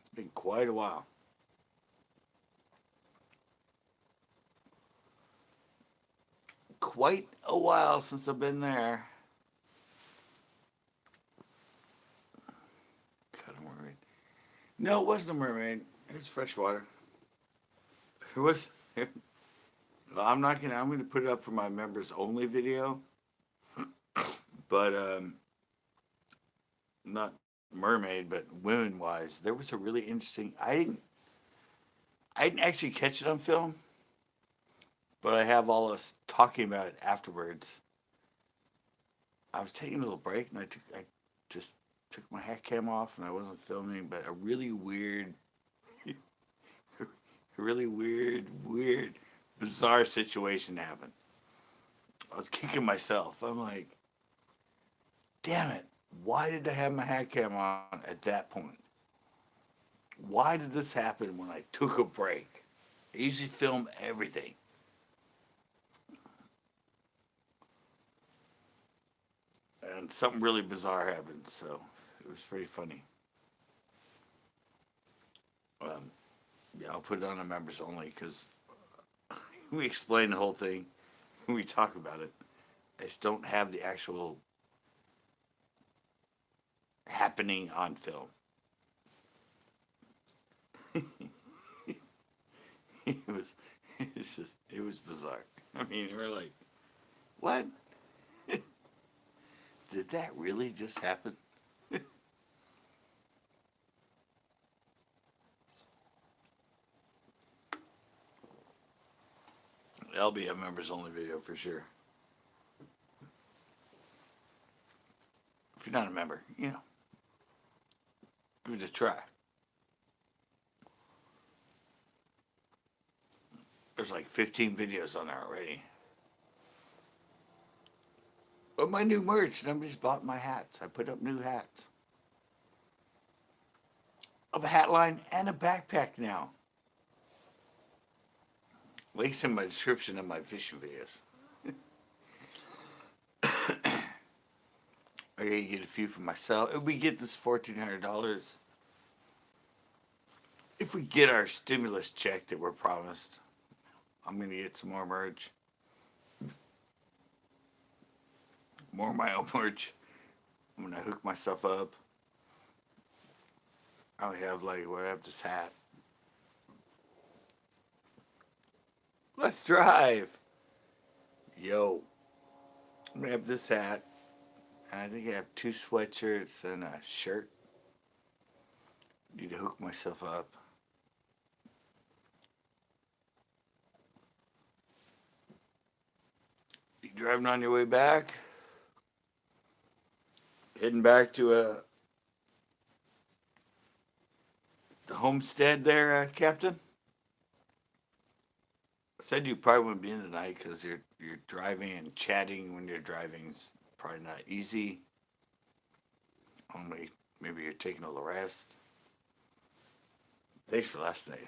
It's been quite a while. Quite a while since I've been there. Got a mermaid. No, it wasn't a mermaid. It was freshwater. It was. I'm gonna put it up for my members only video, but not mermaid, but women wise. There was a really interesting. I didn't actually catch it on film, but I have all us talking about it afterwards. I was taking a little break, and I just took my hat cam off, and I wasn't filming, but a really weird, a really weird, bizarre situation happened. I was kicking myself. I'm like, damn it. Why did I have my hat cam on at that point? Why did this happen when I took a break? I usually film everything. And something really bizarre happened, so it was pretty funny. Um, yeah, I'll put it on the members only because we explain the whole thing when we talk about it. I just don't have the actual happening on film. it was, it was bizarre. I mean, we're like, what? Did that really just happen? That'll be a members only video for sure. If you're not a member, give it a try. There's like 15 videos on there already. But my new merch, nobody's bought my hats. I put up new hats. Of a hat line and a backpack now. Links in my description of my fishing videos. I gotta get a few for myself. If we get this $1,400, if we get our stimulus check that we're promised, I'm gonna get some more merch. More of my own merch. I'm gonna hook myself up. I have I have this hat. Let's drive. Yo. I'm gonna have this hat. And I think I have 2 sweatshirts and a shirt. Need to hook myself up. You driving on your way back? Heading back to the homestead there, Captain? I said you probably wouldn't be in tonight because you're driving and chatting when you're driving is probably not easy. Only maybe you're taking a little rest. Thanks for last night.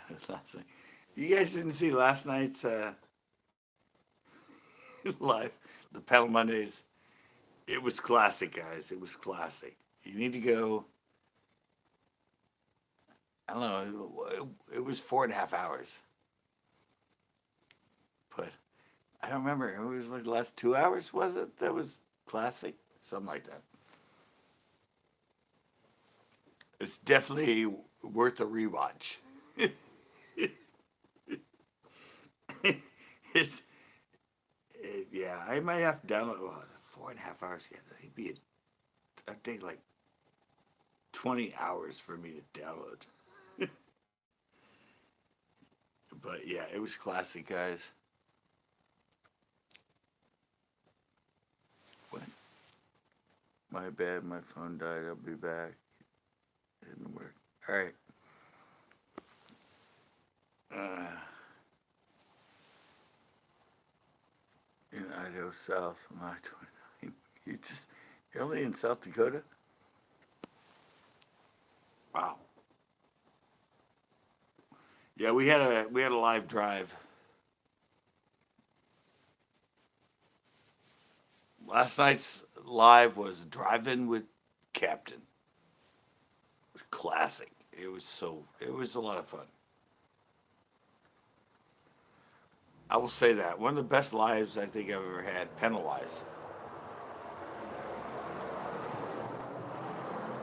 You guys didn't see last night's live, the Panel Mondays. It was classic, guys. It was classic. You need to go. I don't know. It was 4.5 hours. But I don't remember. It was like the last 2 hours, was it? That was classic? Something like that. It's definitely worth a rewatch. Yeah, I might have to download 4.5 hours. Yeah, it'd be I'd take like 20 hours for me to download. But yeah, it was classic, guys. What? My bad, my phone died. I'll be back. It didn't work. All right. In Idaho South, on I-29. You're only in South Dakota? Wow. Yeah, we had a live drive. Last night's live was driving with Captain. It was classic. It was a lot of fun. I will say that. One of the best lives I think I've ever had, panel-wise.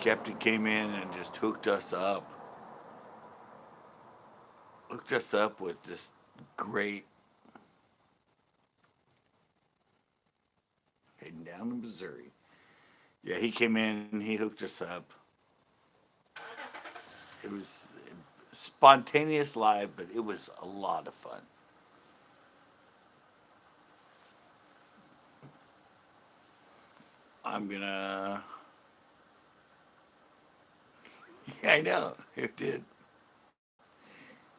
Captain came in and just hooked us up. Hooked us up with this great, heading down to Missouri. Yeah, he came in and he hooked us up. It was spontaneous live, but it was a lot of fun. I'm gonna. Yeah, I know it did.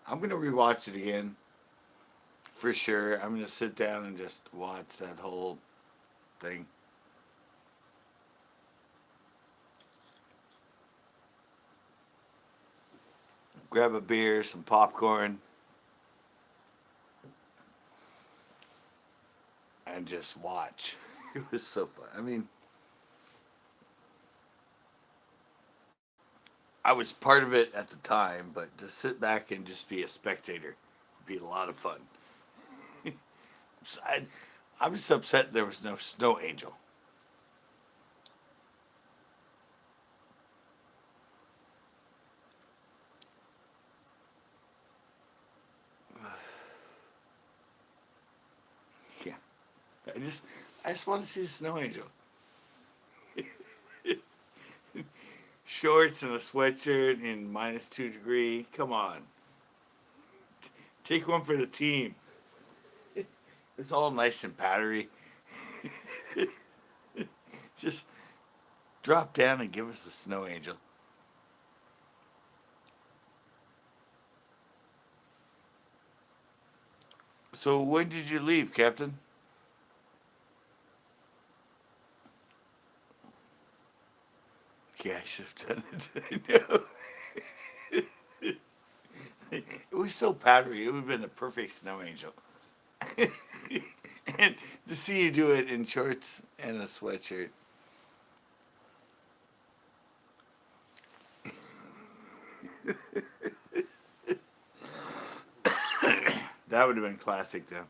I'm gonna rewatch it again for sure. I'm gonna sit down and just watch that whole thing. Grab a beer, some popcorn, and just watch. It was so fun. I mean, I was part of it at the time, but to sit back and just be a spectator would be a lot of fun. I, I'm just upset there was no snow angel. Yeah, I just want to see the snow angel. Shorts and a sweatshirt in -2 degree. Come on, take one for the team. It's all nice and powdery. Just drop down and give us the snow angel. So when did you leave, Captain? Yeah, I should have done it. I know. It was so powdery. It would have been a perfect snow angel. And to see you do it in shorts and a sweatshirt. That would have been classic, though.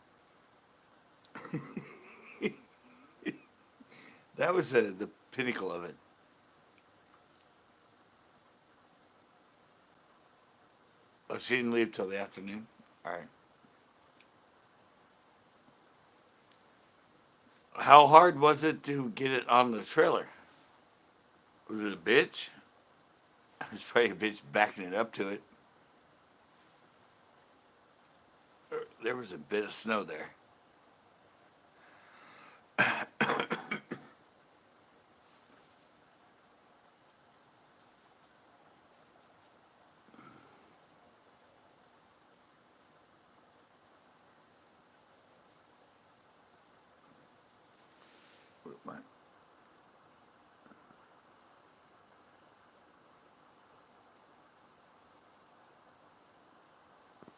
That was the pinnacle of it. Oh, she didn't leave till the afternoon? All right. How hard was it to get it on the trailer? Was it a bitch? It was probably a bitch backing it up to it. There was a bit of snow there.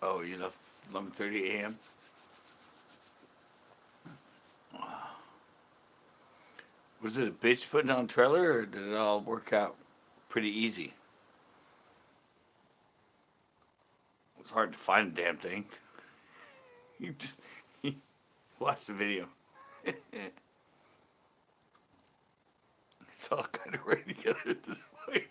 Oh, you left 11:30 a.m. Was it a bitch putting on a trailer, or did it all work out pretty easy? It was hard to find a damn thing. You just watch the video. It's all kind of right together at this point.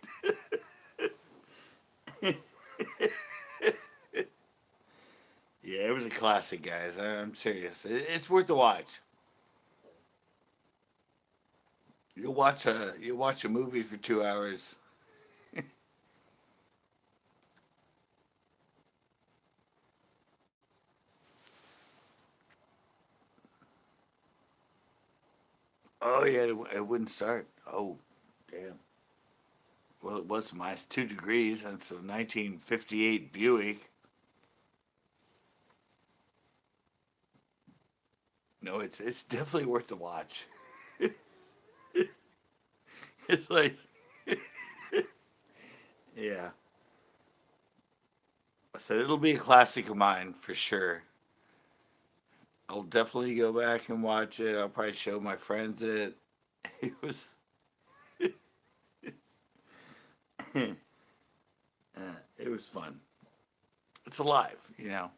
Yeah, it was a classic, guys. I'm serious. It's worth the watch. You watch a movie for 2 hours. Oh yeah, it wouldn't start. Oh, damn. Well, it was -2 degrees. That's a 1958 Buick. No, it's definitely worth the watch. It's like, yeah. I said it'll be a classic of mine for sure. I'll definitely go back and watch it. I'll probably show my friends it. It was, it was fun. It's alive, you know.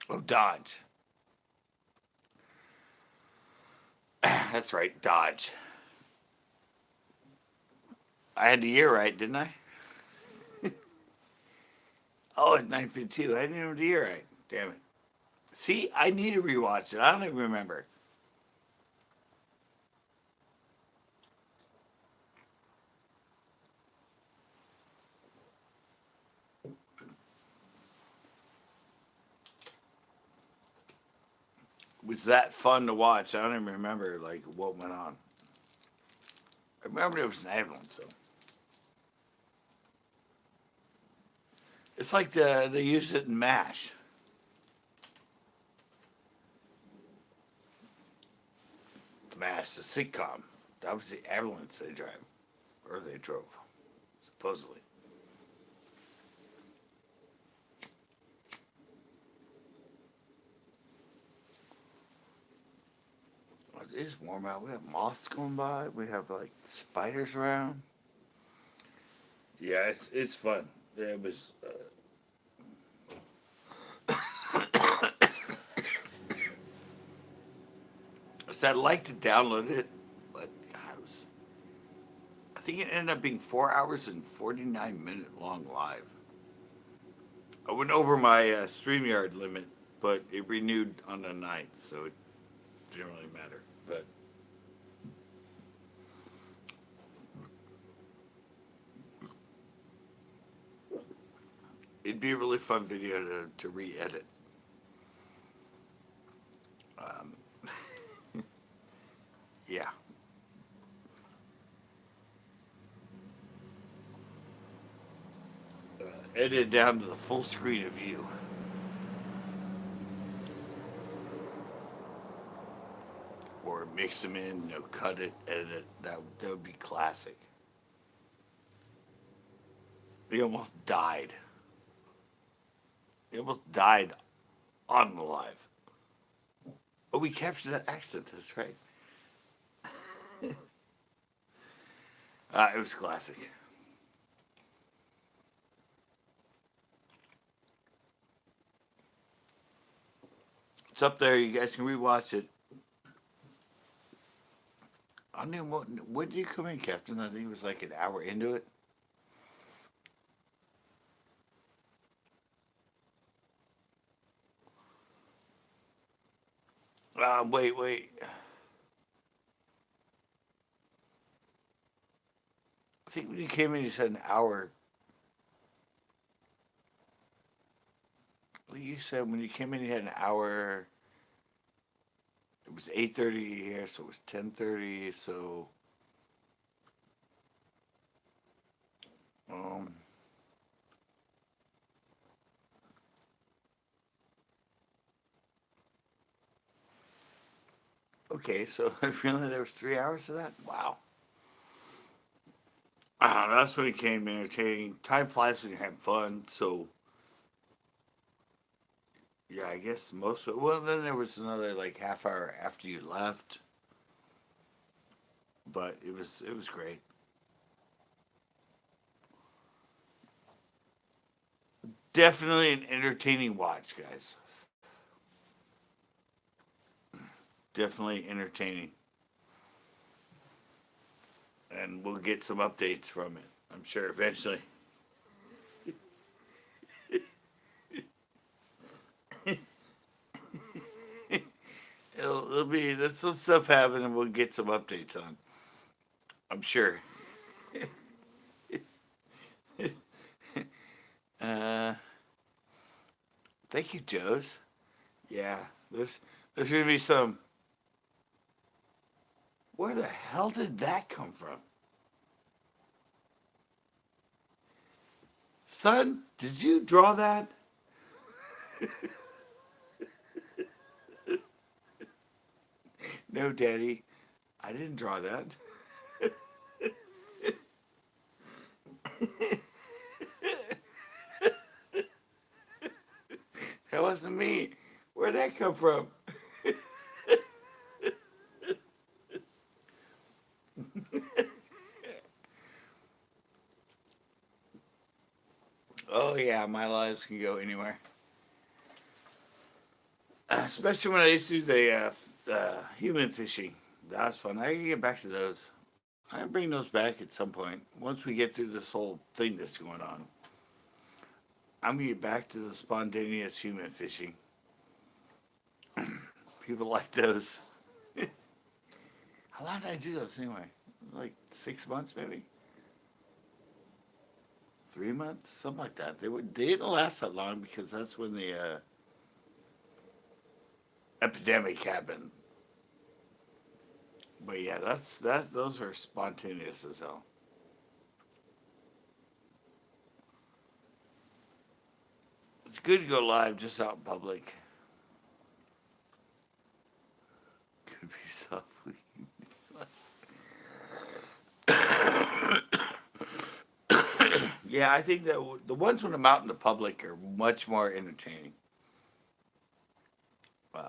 Oh, Dodge. That's right, Dodge. I had the year right, didn't I? Oh, it's 952. I didn't know the year right. Damn it. See, I need to rewatch it. I don't even remember. It was that fun to watch? I don't even remember like what went on. I remember it was an ambulance, though. It's like they use it in MASH. MASH, the sitcom. That was the ambulance they drive, or they drove, supposedly. It is warm out. We have moths going by. We have like spiders around. Yeah, it's fun. It was. So I'd like to download it, but I think it ended up being 4 hours and 49-minute long live. I went over my StreamYard limit, but it renewed on the 9th, so it didn't really matter. But it'd be a really fun video to re-edit. Um, yeah. Edit it down to the full screen of you. Or mix them in, cut it, edit it. That would be classic. He almost died. He almost died on the live. Oh, we captured that accent. That's right. It was classic. It's up there. You guys can rewatch it. I knew when did you come in, Captain? I think it was like an hour into it. Wait. I think when you came in, you said an hour. You said when you came in, you had an hour. It was 8:30 here, so it was 10:30. So, um, okay. So really, there was 3 hours of that. Wow. That's when it came entertaining. Time flies when you're having fun. So, yeah, I guess most of it. Well, then there was another like half hour after you left, but it was great. Definitely an entertaining watch, guys. Definitely entertaining, and we'll get some updates from it. I'm sure eventually. It'll be there's some stuff happening. We'll get some updates on. I'm sure. Uh, Thank you, Joe's. Yeah, there's gonna be some. Where the hell did that come from, son? Did you draw that? No, Daddy, I didn't draw that. That wasn't me. Where'd that come from? Oh yeah, my lives can go anywhere. Especially when I used to do the human fishing. That was fun. I can get back to those. I bring those back at some point. Once we get through this whole thing that's going on, I'm gonna get back to the spontaneous human fishing. People like those. How long did I do those anyway? Like 6 months, maybe. 3 months, something like that. They didn't last that long because that's when the epidemic happened. But yeah, those are spontaneous as hell. good to go live just out in public. Could be softly. Yeah, I think that the ones when I'm out in the public are much more entertaining.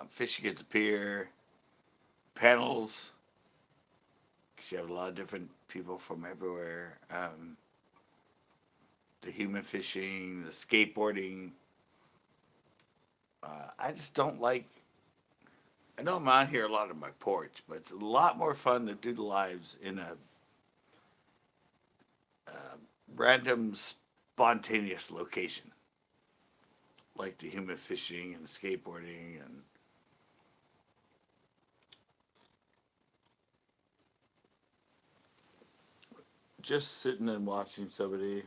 Fishing at the pier, panels, because you have a lot of different people from everywhere. The human fishing, the skateboarding. I just don't like. I know I'm on here a lot on my porch, but it's a lot more fun to do the lives in a random, spontaneous location, like the human fishing and skateboarding and just sitting and watching somebody.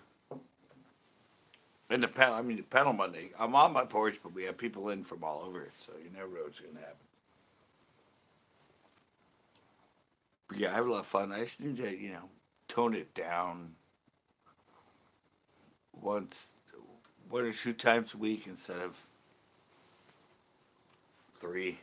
And the panel, I mean, the panel Monday, I'm on my porch, but we have people in from all over it, so you never know what's going to happen. But yeah, I have a lot of fun. I just need to, tone it down once, 1 or 2 times a week instead of 3.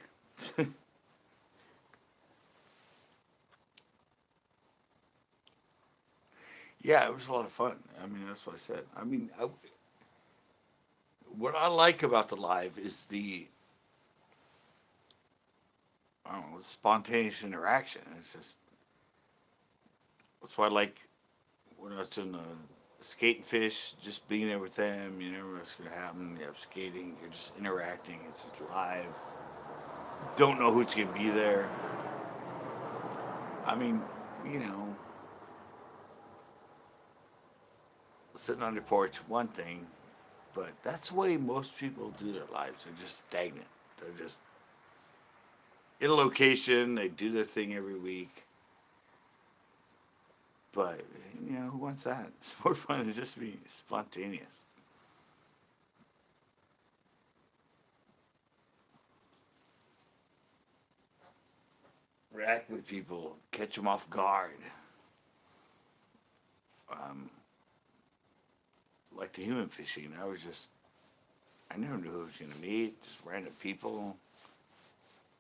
Yeah, it was a lot of fun. I mean, that's what I said. I mean, what I like about the live is the, I don't know, the spontaneous interaction. It's just, that's why I like when I was doing the skate and fish, just being there with them. You never know what's going to happen. You have skating, you're just interacting. It's just live. Don't know who's going to be there. I mean, you know, sitting on your porch, one thing, but that's the way most people do their lives. They're just stagnant. They're just in a location. They do their thing every week. But, who wants that? It's more fun to just be spontaneous. React with people, catch them off guard. Um, like the human fishing, I never knew who I was going to meet, just random people.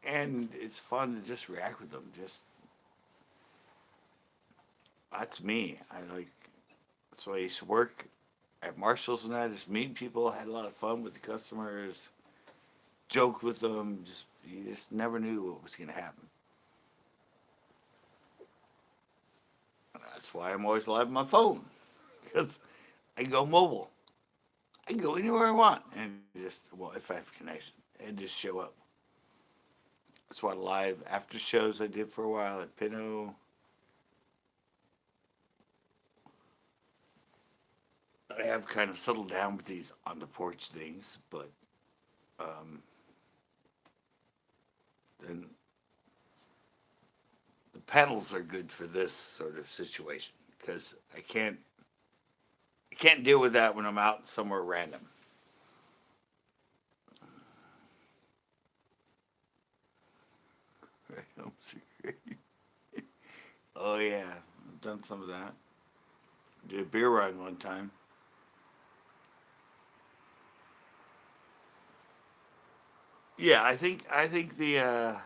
And it's fun to just react with them. That's me. That's why I used to work at Marshall's and I just meet people, had a lot of fun with the customers, joked with them. You just never knew what was going to happen. That's why I'm always live on my phone, because I go mobile. I can go anywhere I want and if I have connection, and just show up. That's why live after shows I did for a while at Pinot. I have kind of settled down with these on the porch things, but then the panels are good for this sort of situation because I can't deal with that when I'm out somewhere random. Oh yeah, I've done some of that. Did a beer run one time. Yeah, I think the I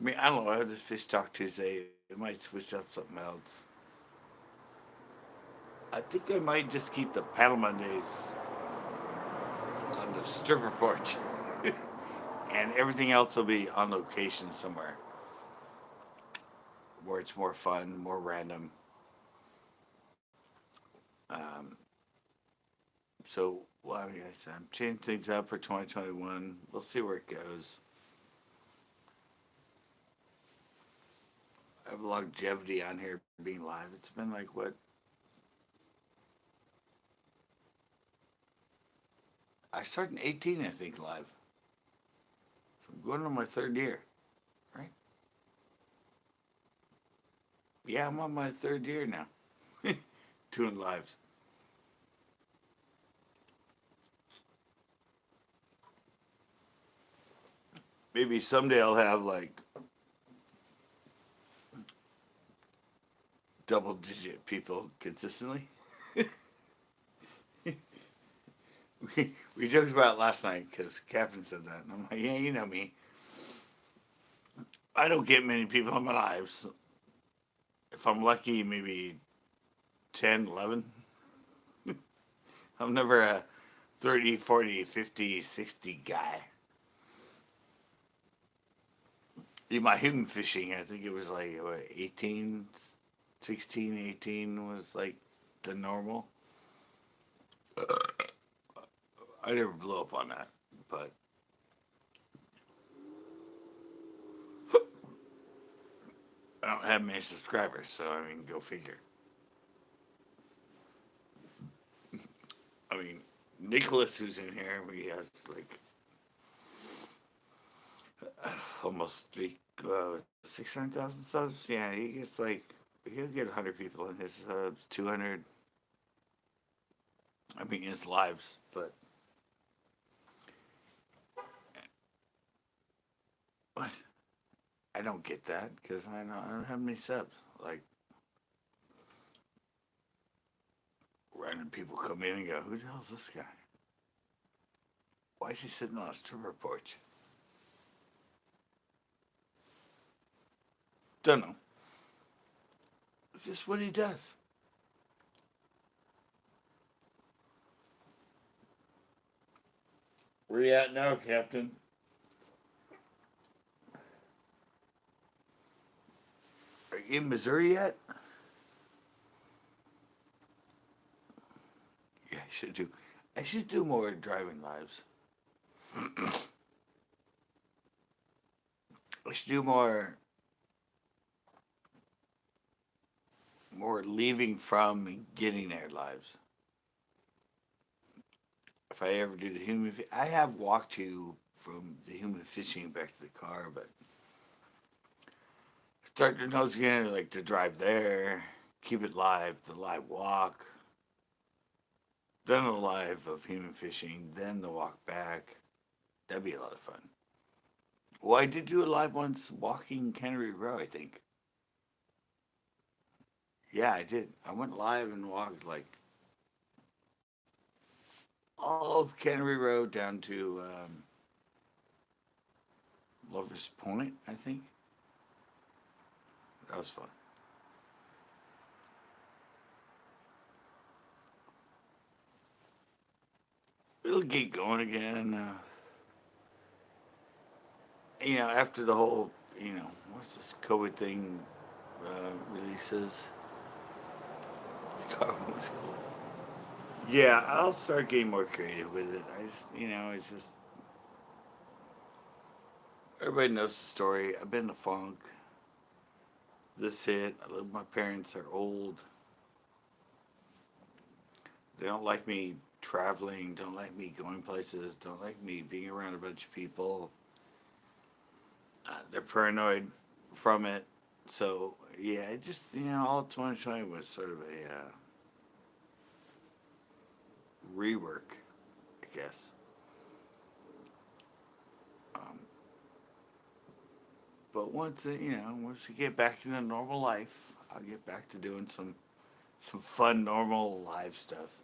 mean I don't know. I had this fish talk Tuesday. It might switch up something else. I think I might just keep the paddle Mondays on the stripper porch, and everything else will be on location somewhere where it's more fun, more random. Um, well, I mean, I said I'm changing things up for 2021. We'll see where it goes. I have longevity on here being live. It's been like what? I started in 18, I think, live. So I'm going on my 3rd year, right? Yeah, I'm on my 3rd year now, doing lives. Maybe someday I'll have like double digit people consistently. we joked about it last night because Captain said that, and I'm like, yeah, you know me. I don't get many people in my lives. If I'm lucky, maybe 10, 11. I'm never a 30, 40, 50, 60 guy. In my human fishing, I think it was like what, 18, 16, 18 was like the normal. I never blew up on that, but I don't have many subscribers, so I mean, go figure. I mean, Nicholas, who's in here, he has like almost 600,000 subs. Yeah, he gets like, he'll get 100 people in his subs, 200. I mean, his lives, but what? I don't get that because I don't have many subs. Like, random people come in and go, who the hell's this guy? Why is he sitting on a stripper porch? Don't know. It's just what he does. Where you at now, Captain? Are you in Missouri yet? Yeah, I should do. I should do more driving lives. I should do more leaving from and getting there lives. If I ever do the human, I have walked you from the human fishing back to the car, but start your nose again, like to drive there, keep it live, the live walk, then a live of human fishing, then the walk back. That'd be a lot of fun. Well, I did do a live once walking Cannery Row, I think. Yeah, I did. I went live and walked like all of Cannery Row down to Lover's Point, I think. That was fun. It'll get going again. After the whole, what's this COVID thing releases. Yeah, I'll start getting more creative with it. It's just everybody knows the story. I've been in the funk. This hit. I live. My parents are old. They don't like me traveling. Don't like me going places. Don't like me being around a bunch of people. They're paranoid from it. So yeah, it just all 2020 was sort of a rework, I guess. Um, but once we get back into normal life, I'll get back to doing some fun, normal live stuff.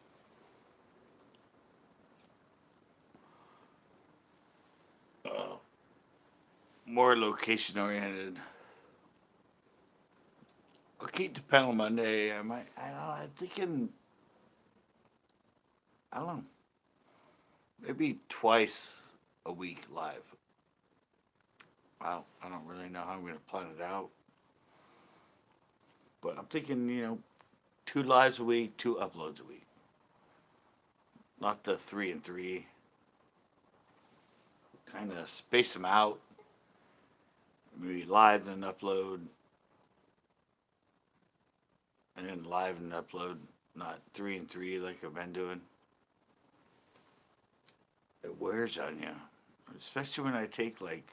Uh, More location oriented. I'll keep the panel Monday. I might. I don't know. I'm thinking. I don't know. Maybe twice a week live. I don't really know how I'm going to plan it out, but I'm thinking. Two lives a week, two uploads a week. Not the 3 and 3. Kind of space them out. Maybe live then upload, and then live and upload. Not 3 and 3 like I've been doing. It wears on you, especially when I take like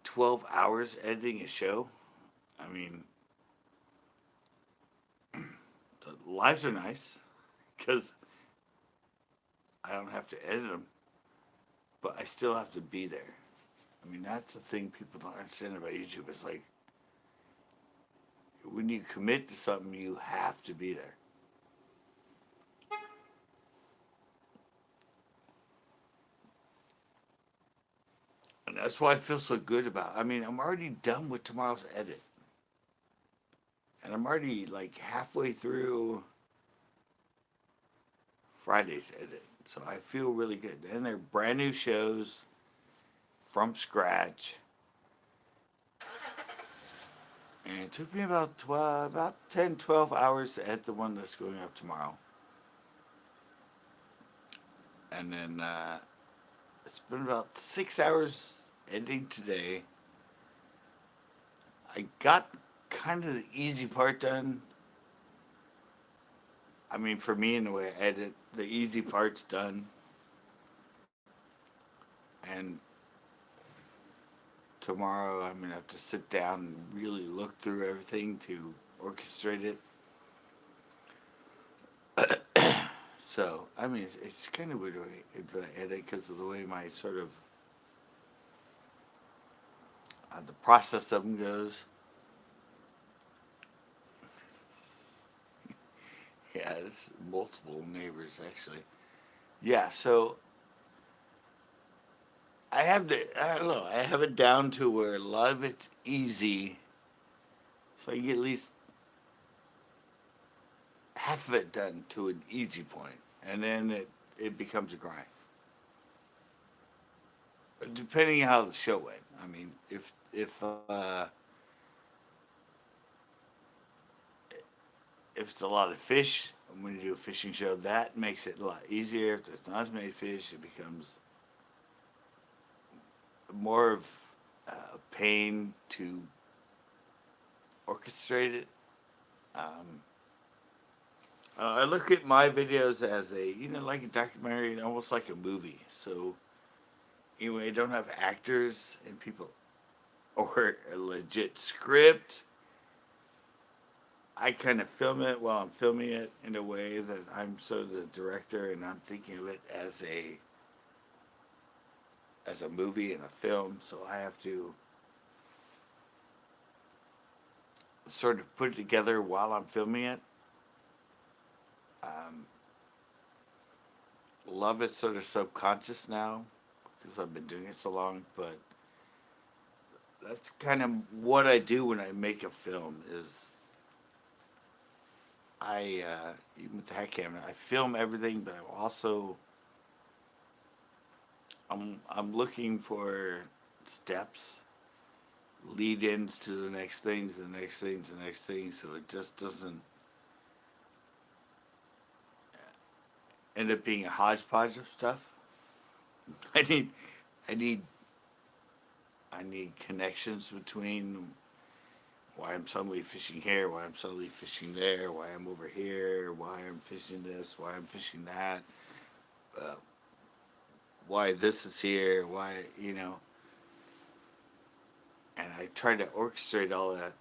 12 hours editing a show. I mean, the lives are nice because I don't have to edit them, but I still have to be there. I mean, that's the thing people don't understand about YouTube. It's like when you commit to something, you have to be there. And that's why I feel so good about it. I mean, I'm already done with tomorrow's edit. And I'm already like halfway through Friday's edit. So I feel really good. And they're brand new shows from scratch. And it took me about 10, 12 hours to edit the one that's going up tomorrow. And then it's been about 6 hours editing today. I got kind of the easy part done. I mean, for me, in the way I edit, the easy part's done. And tomorrow, I'm going to have to sit down and really look through everything to orchestrate it. So, I mean, it's kind of weird that I edit because of the way my sort of the process of them goes. Yeah, it's multiple neighbors actually. Yeah, so I don't know, I have it down to where a lot of it's easy, so I can get at least half of it done to an easy point, and then it becomes a grind. Depending on how the show went. I mean, if it's a lot of fish, I'm going to do a fishing show. That makes it a lot easier. If there's not as many fish, it becomes more of a pain to orchestrate it. I look at my videos as like a documentary, almost like a movie. So, anyway, I don't have actors and people or a legit script. I kind of film it while I'm filming it in a way that I'm sort of the director and I'm thinking of it as a movie and a film. So I have to sort of put it together while I'm filming it. Love it sort of subconscious now because I've been doing it so long, but that's kind of what I do when I make a film is even with the hack camera, I film everything, but I'm looking for steps, lead-ins to the next thing, to the next thing, to the next thing, so it just doesn't end up being a hodgepodge of stuff. I need, I need, I need connections between why I'm suddenly fishing here, why I'm suddenly fishing there, why I'm over here, why I'm fishing this, why I'm fishing that, why this is here, why. And I try to orchestrate all that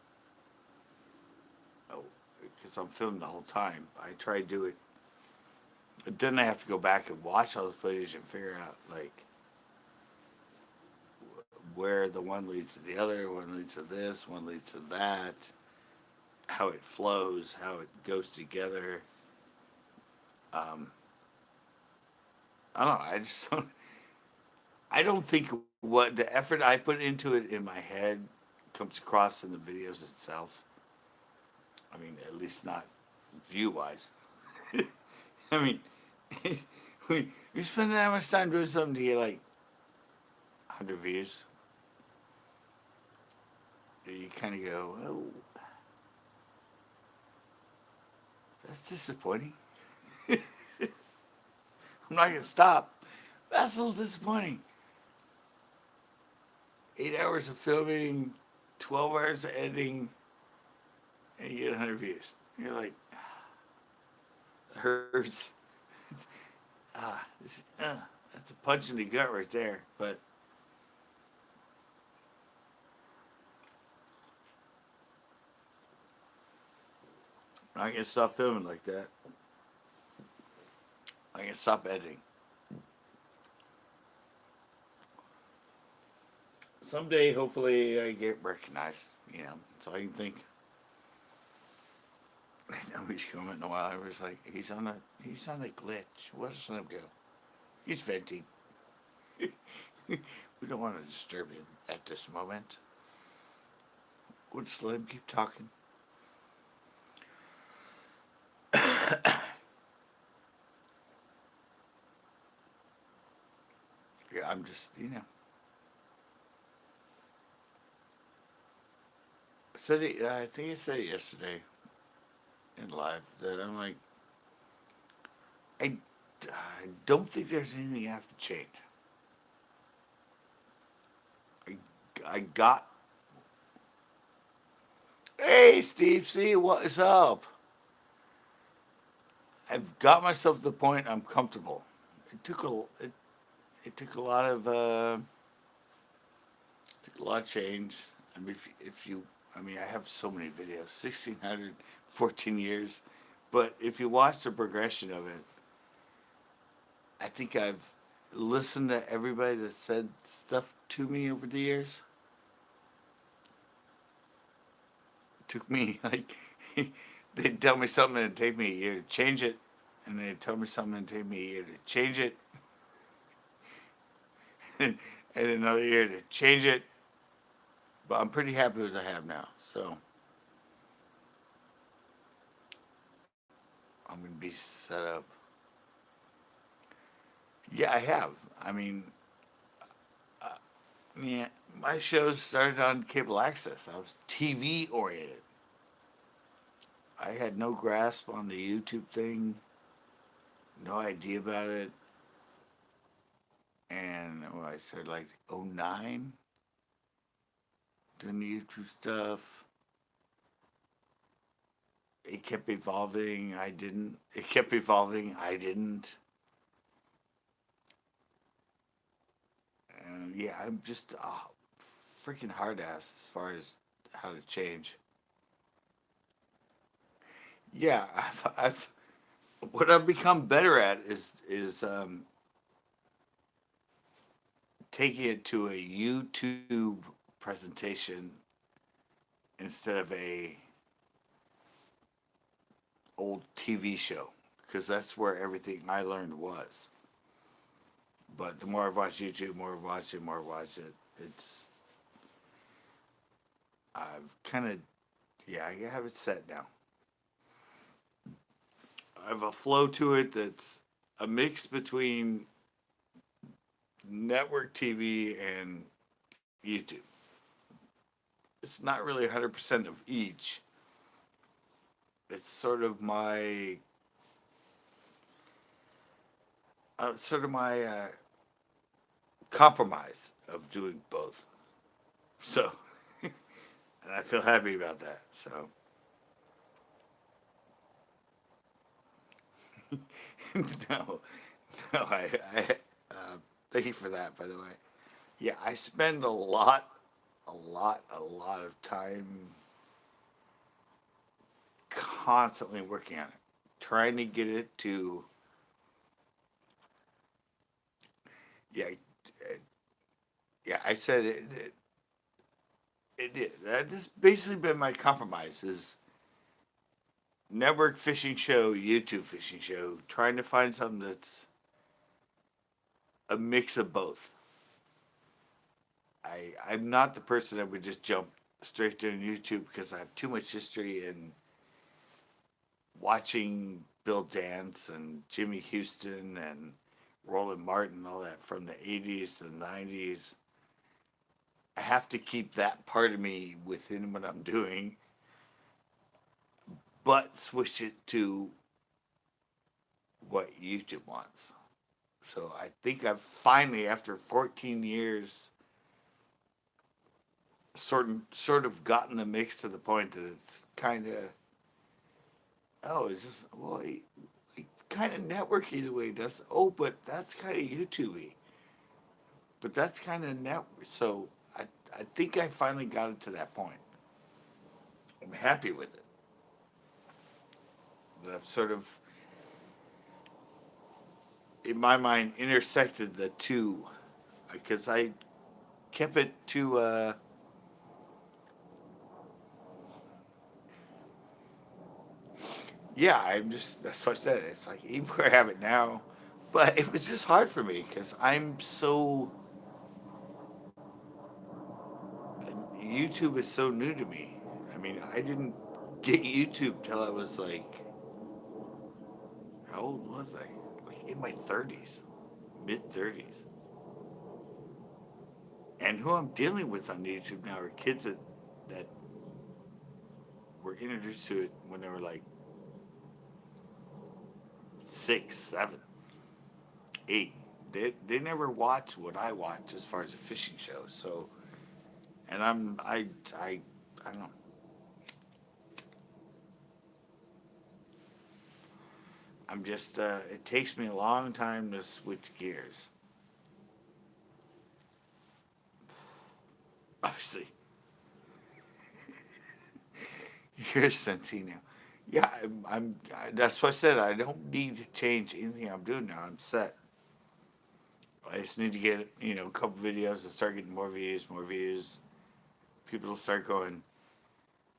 because I'm filming the whole time. I try to do it, but then I have to go back and watch all the footage and figure out where the one leads to the other, one leads to this, one leads to that, how it flows, how it goes together. I don't know. I don't think what the effort I put into it in my head comes across in the videos itself. I mean, at least not view wise. I mean, when you spend that much time doing something to get like 100 views, you kind of go, oh, that's disappointing. I'm not going to stop. That's a little disappointing. 8 hours of filming, 12 hours of editing, and you get 100 views. You're like, it hurts. That's a punch in the gut right there. But I'm not going to stop filming like that. I can stop editing. Someday, hopefully, I get recognized. That's all I can think. I know he's coming in a while. I was like, he's on a glitch. Where's the sun go? He's venting. We don't want to disturb him at this moment. We'll just let him keep talking. Yeah, I'm just, I think I said it yesterday in live that I'm like, I, I don't think there's anything I have to change. I, I got, hey, Steve, see, what is up? I've got myself to the point I'm comfortable. It took a lot of, took a lot of change. I mean, if you, I mean, I have so many videos, 1,614 years, but if you watch the progression of it, I think I've listened to everybody that said stuff to me over the years. It took me like they'd tell me something and it'd take me a year to change it, and they'd tell me something and it'd take me a year to change it, and another year to change it. But I'm pretty happy with what I have now, so I'm gonna be set up. Yeah, I have. I mean, yeah, my shows started on cable access. I was TV oriented. I had no grasp on the YouTube thing, no idea about it. And well, I started like '09 doing the YouTube stuff. It kept evolving. I didn't. It kept evolving. I didn't. And yeah, I'm just a freaking hard ass as far as how to change. Yeah, I've what I've become better at is taking it to a YouTube presentation instead of a old TV show, because that's where everything I learned was. But the more I've watched YouTube, more I've watched it. It's I've kind of yeah, I have it set now. I have a flow to it that's a mix between network TV and YouTube. It's not really 100% of each. It's sort of my compromise of doing both. So, and I feel happy about that. So, no, no, thank you for that, by the way. Yeah, I spend a lot of time constantly working on it, trying to get it to, yeah, yeah. I said it did. That has basically been my compromise is network fishing show, YouTube fishing show, trying to find something that's a mix of both. I'm not the person that would just jump straight to YouTube because I have too much history in watching Bill Dance and Jimmy Houston and Roland Martin, all that from the 80s to the 90s. I have to keep that part of me within what I'm doing, but switch it to what YouTube wants. So I think I've finally, after 14 years, sort of gotten the mix to the point that it's kind of, oh, is this, well, kind of networky the way it does. Oh, but that's kind of YouTubey. But that's kind of network. So I think I finally got it to that point. I'm happy with it. That I've sort of, in my mind, intersected the two. Because I kept it to, yeah, I'm just, that's what I said. It's like, even where I have it now. But it was just hard for me because I'm so YouTube is so new to me. I mean, I didn't get YouTube till I was like, how old was I? Like in my 30s, mid 30s. And who I'm dealing with on YouTube now are kids that were introduced to it when they were like 6, 7, 8. They never watch what I watch as far as a fishing show. So, and I don't know. I'm just it takes me a long time to switch gears. Obviously, you're sensing now. Yeah, that's what I said. I don't need to change anything I'm doing now. I'm set. I just need to get a couple videos and start getting more views, more views. People will start going,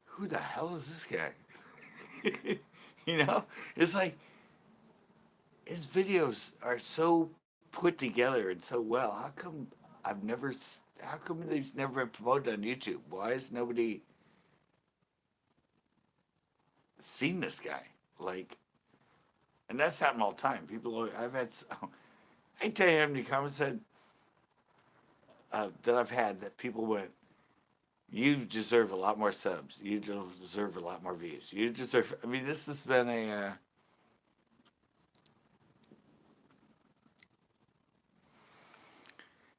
"Who the hell is this guy?" It's like his videos are so put together and so well. How come I've never? How come they've never been promoted on YouTube? Why has nobody seen this guy? Like, and that's happened all the time. I've had. I can tell you how many comments that I've had that people went, "You deserve a lot more subs. You deserve a lot more views. You deserve." I mean, this has been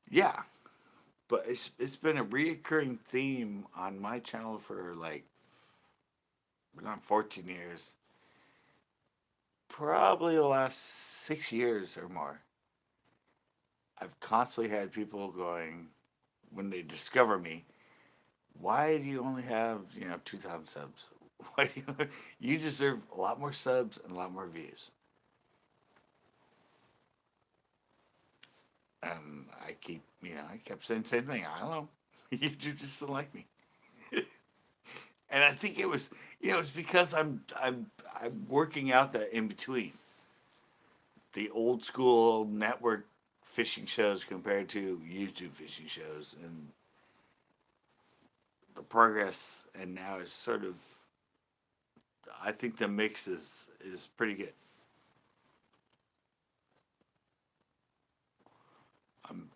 yeah, but it's been a reoccurring theme on my channel for like around 14 years, probably the last 6 years or more. I've constantly had people going when they discover me. Why do you only have 2,000 subs? Why do you deserve a lot more subs and a lot more views? And I kept saying the same thing. I don't know. YouTube just didn't like me. And I think it's because I'm working out that in between the old school network fishing shows compared to YouTube fishing shows, and the progress and now is sort of, I think the mix is pretty good.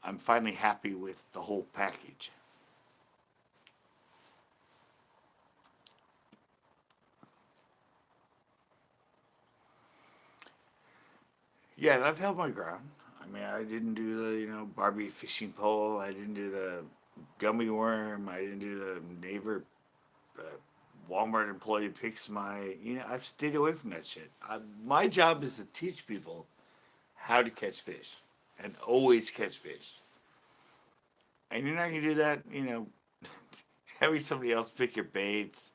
I'm finally happy with the whole package. Yeah, and I've held my ground. I mean, I didn't do the Barbie fishing pole. I didn't do the gummy worm. I didn't do the neighbor uh, Walmart employee picks my. I've stayed away from that shit. My job is to teach people how to catch fish, and always catch fish. And you're not gonna do that, having somebody else pick your baits,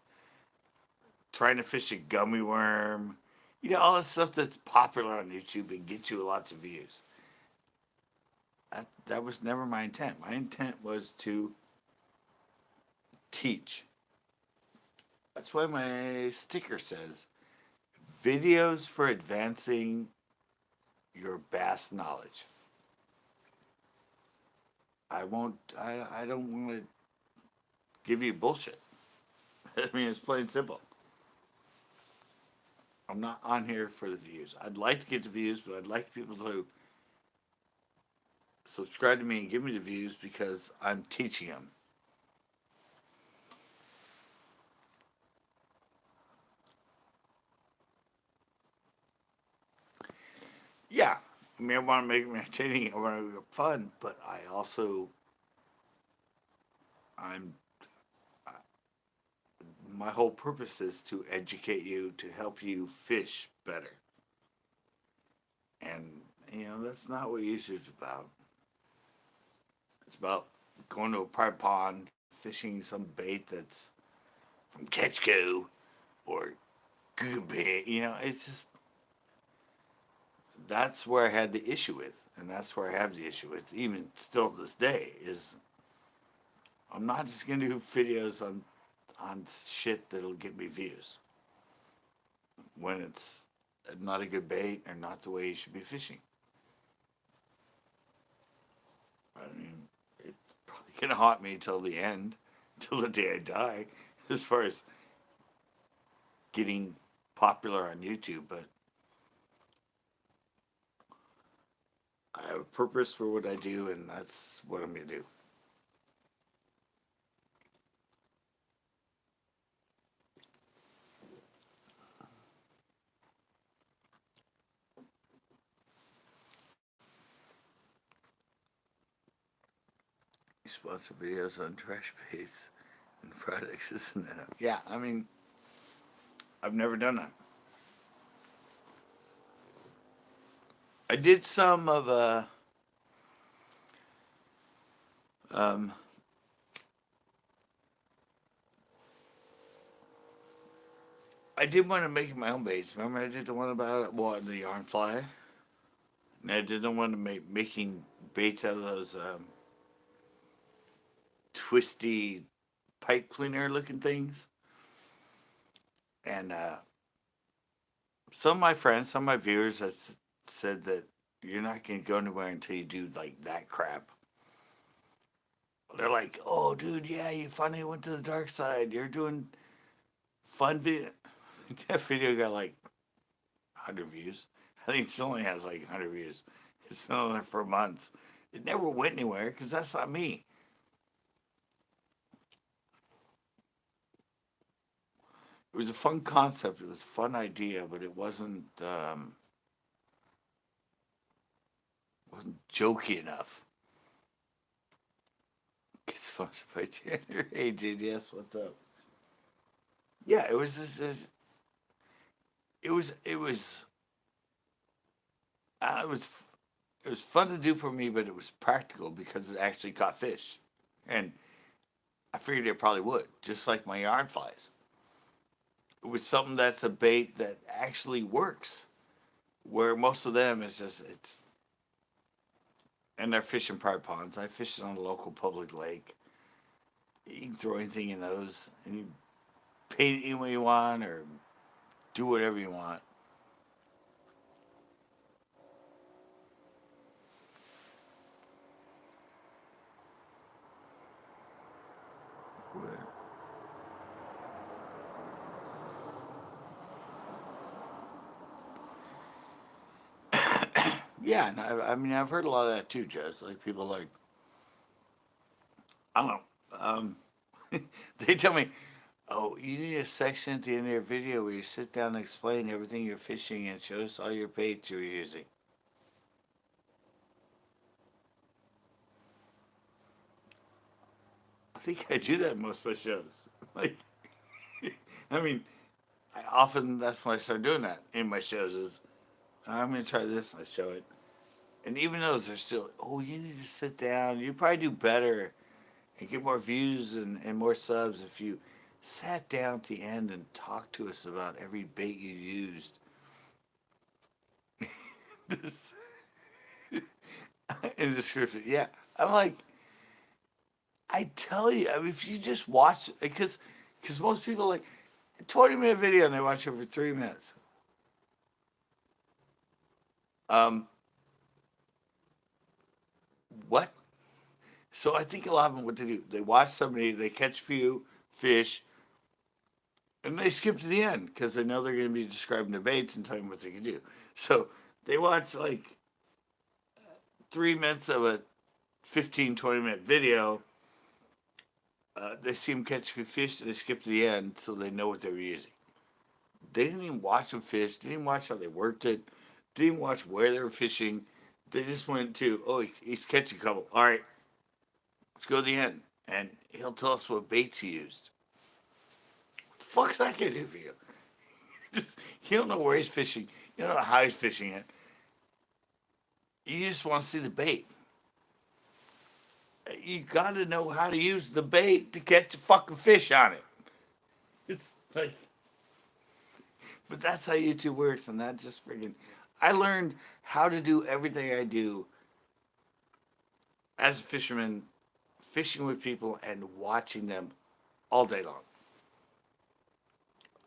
trying to fish a gummy worm, all the stuff that's popular on YouTube and gets you lots of views. That was never my intent. My intent was to teach. That's why my sticker says videos for advancing your bass knowledge. I don't want to give you bullshit. I mean, it's plain and simple. I'm not on here for the views. I'd like to get the views, but I'd like people to subscribe to me and give me the views because I'm teaching them. Yeah, I mean, I want to make it entertaining. I want to make it fun, but I'm my whole purpose is to educate you, to help you fish better. And that's not what YouTube's about. It's about going to a private pond, fishing some bait that's from Ketchco or Good Bait. It's just that's where I had the issue with, and that's where I have the issue with, even still to this day. Is I'm not just gonna do videos on shit that'll get me views when it's not a good bait or not the way you should be fishing. I mean, it's probably gonna haunt me till the end. till the day I die, as far as getting popular on YouTube. But I have a purpose for what I do, and that's what I'm gonna do. You sponsor videos on trash bags and products, isn't that? Yeah, I mean, I've never done that. I did some of um, I did want to make my own baits. Remember, I did the one about what the yarn fly, and I did the one to making baits out of those twisty pipe cleaner looking things. And some of my friends, some of my viewers, have said that you're not going to go anywhere until you do like that crap. They're like, "Oh, dude, yeah, you finally went to the dark side. You're doing fun video." That video got like 100 views. I think it still only has like 100 views. It's been on there for months. It never went anywhere because that's not me. It was a fun concept. It was a fun idea, but it wasn't jokey enough. Get sponsored by Tanner. Hey, JDS, what's up? Yeah, it was just, it was it was it was fun to do for me, but it was practical because it actually caught fish, and I figured it probably would, just like my yarn flies. It was something that's a bait that actually works, where most of them is just it's and they're fishing private ponds. I fish on a local public lake. You can throw anything in those, and you paint it any way you want, or do whatever you want. Yeah, and I mean I've heard a lot of that too, Joe. It's like people like I don't know. They tell me, "Oh, you need a section at the end of your video where you sit down and explain everything you're fishing and show us all your baits you're using." I think I do that in most of my shows. Like, I mean, I often that's when I start doing that in my shows. Is I'm gonna try this, and I show it, and even those are still. Oh, you need to sit down. You probably do better and get more views and more subs if you sat down at the end and talked to us about every bait you used. In the description. Yeah, I'm like, I tell you, I mean, if you just watch, because most people like 20-minute video and they watch it for 3 minutes. Um, what? So I think a lot of them, what they do, they watch somebody, they catch a few fish, and they skip to the end because they know they're going to be describing the baits and telling what they can do. So they watch like 3 minutes of a 15, 20-minute video. They see them catch a few fish, and they skip to the end so they know what they were using. They didn't even watch them fish, didn't even watch how they worked it, didn't even watch where they were fishing. They just went to, oh, he's catching a couple. All right, let's go to the end. And he'll tell us what baits he used. What the fuck's that gonna do for you? Just, you don't know where he's fishing. You don't know how he's fishing it. You just want to see the bait. You gotta know how to use the bait to catch a fucking fish on it. It's like, but that's how YouTube works, and that just freaking. I learned how to do everything I do as a fisherman, fishing with people and watching them all day long.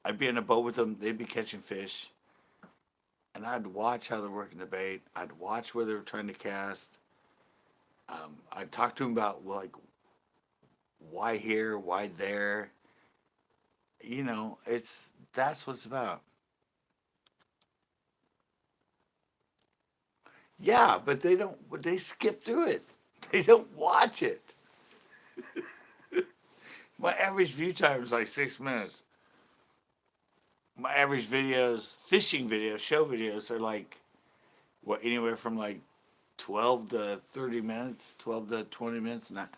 I'd be in a boat with them, they'd be catching fish, and I'd watch how they're working the bait. I'd watch where they were trying to cast. I'd talk to them about like why here, why there. That's what it's about. Yeah, but they don't. They skip through it. They don't watch it. My average view time is like 6 minutes. My average videos, fishing videos, show videos are like what anywhere from like 12 to 30 minutes, 12 to 20 minutes. Not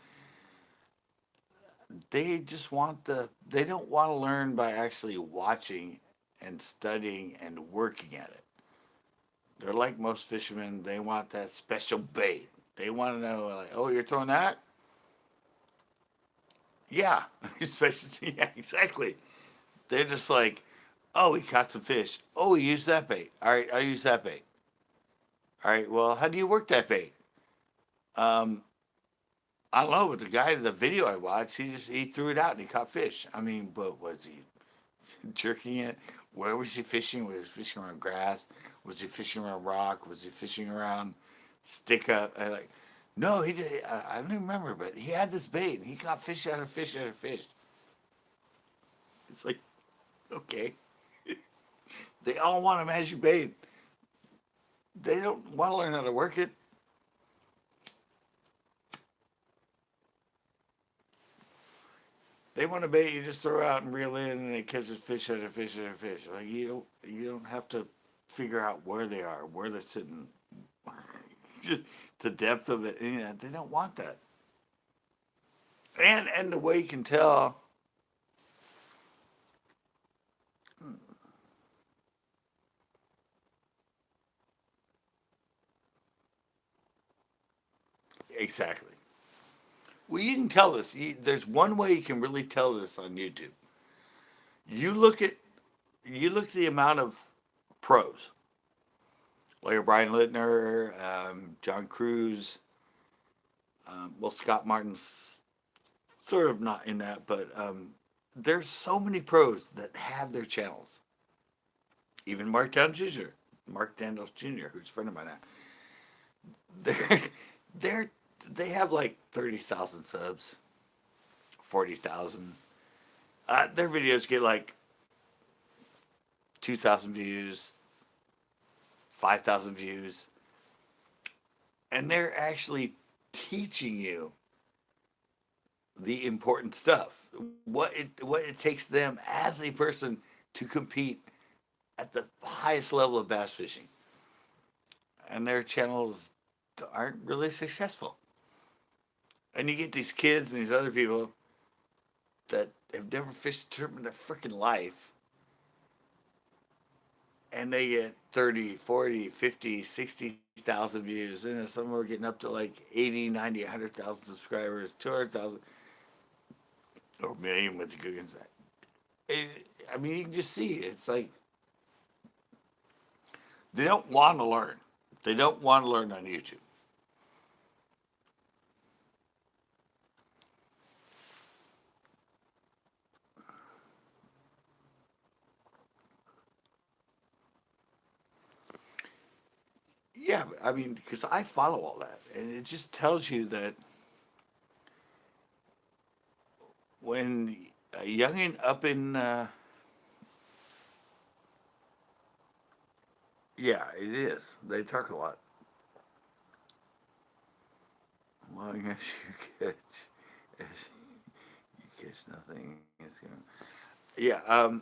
they just want they don't want to learn by actually watching and studying and working at it. They're like most fishermen. They want that special bait. They want to know, like, oh, you're throwing that? Yeah, especially yeah, exactly. They're just like, oh, he caught some fish. Oh, he used that bait. All right, I'll use that bait. All right, well, how do you work that bait? Um, I don't know, but the guy in the video I watched, he threw it out and he caught fish. I mean, but was he jerking it? Where was he fishing? Was he fishing around grass? Was he fishing around rock? Was he fishing around stick up? Like, no, he did. I don't even remember, but he had this bait and he caught fish out of fish out of fish. It's like, okay, they all want a magic bait. They don't want to learn how to work it. They want a bait you just throw out and reel in, and it catches fish out of fish out of fish. Like you don't have to figure out where they are, where they're sitting, just the depth of it. They don't want that. And the way you can tell, exactly. Well, you can tell this. There's one way you can really tell this on YouTube. You look at you look at the amount of pros, like Brian Littner, John Cruz. Well, Scott Martin's sort of not in that, but there's so many pros that have their channels. Even Mark Daniels Jr., who's a friend of mine now. They're they're they have like 30,000 subs, 40,000. Their videos get like 2,000 views, 5,000 views, and they're actually teaching you the important stuff. What it takes them as a person to compete at the highest level of bass fishing, and their channels aren't really successful. And you get these kids and these other people that have never fished a tournament in their freaking life, and they get 30, 40, 50, 60,000 views. And some are getting up to like 80, 90, 100,000 subscribers, 200,000, or a million with the Googans. I mean, you can just see it's like they don't want to learn. They don't want to learn on YouTube. Yeah, I mean, because I follow all that, and it just tells you that when a youngin up in, yeah, it is. They talk a lot. Long as as you catch nothing. Yeah,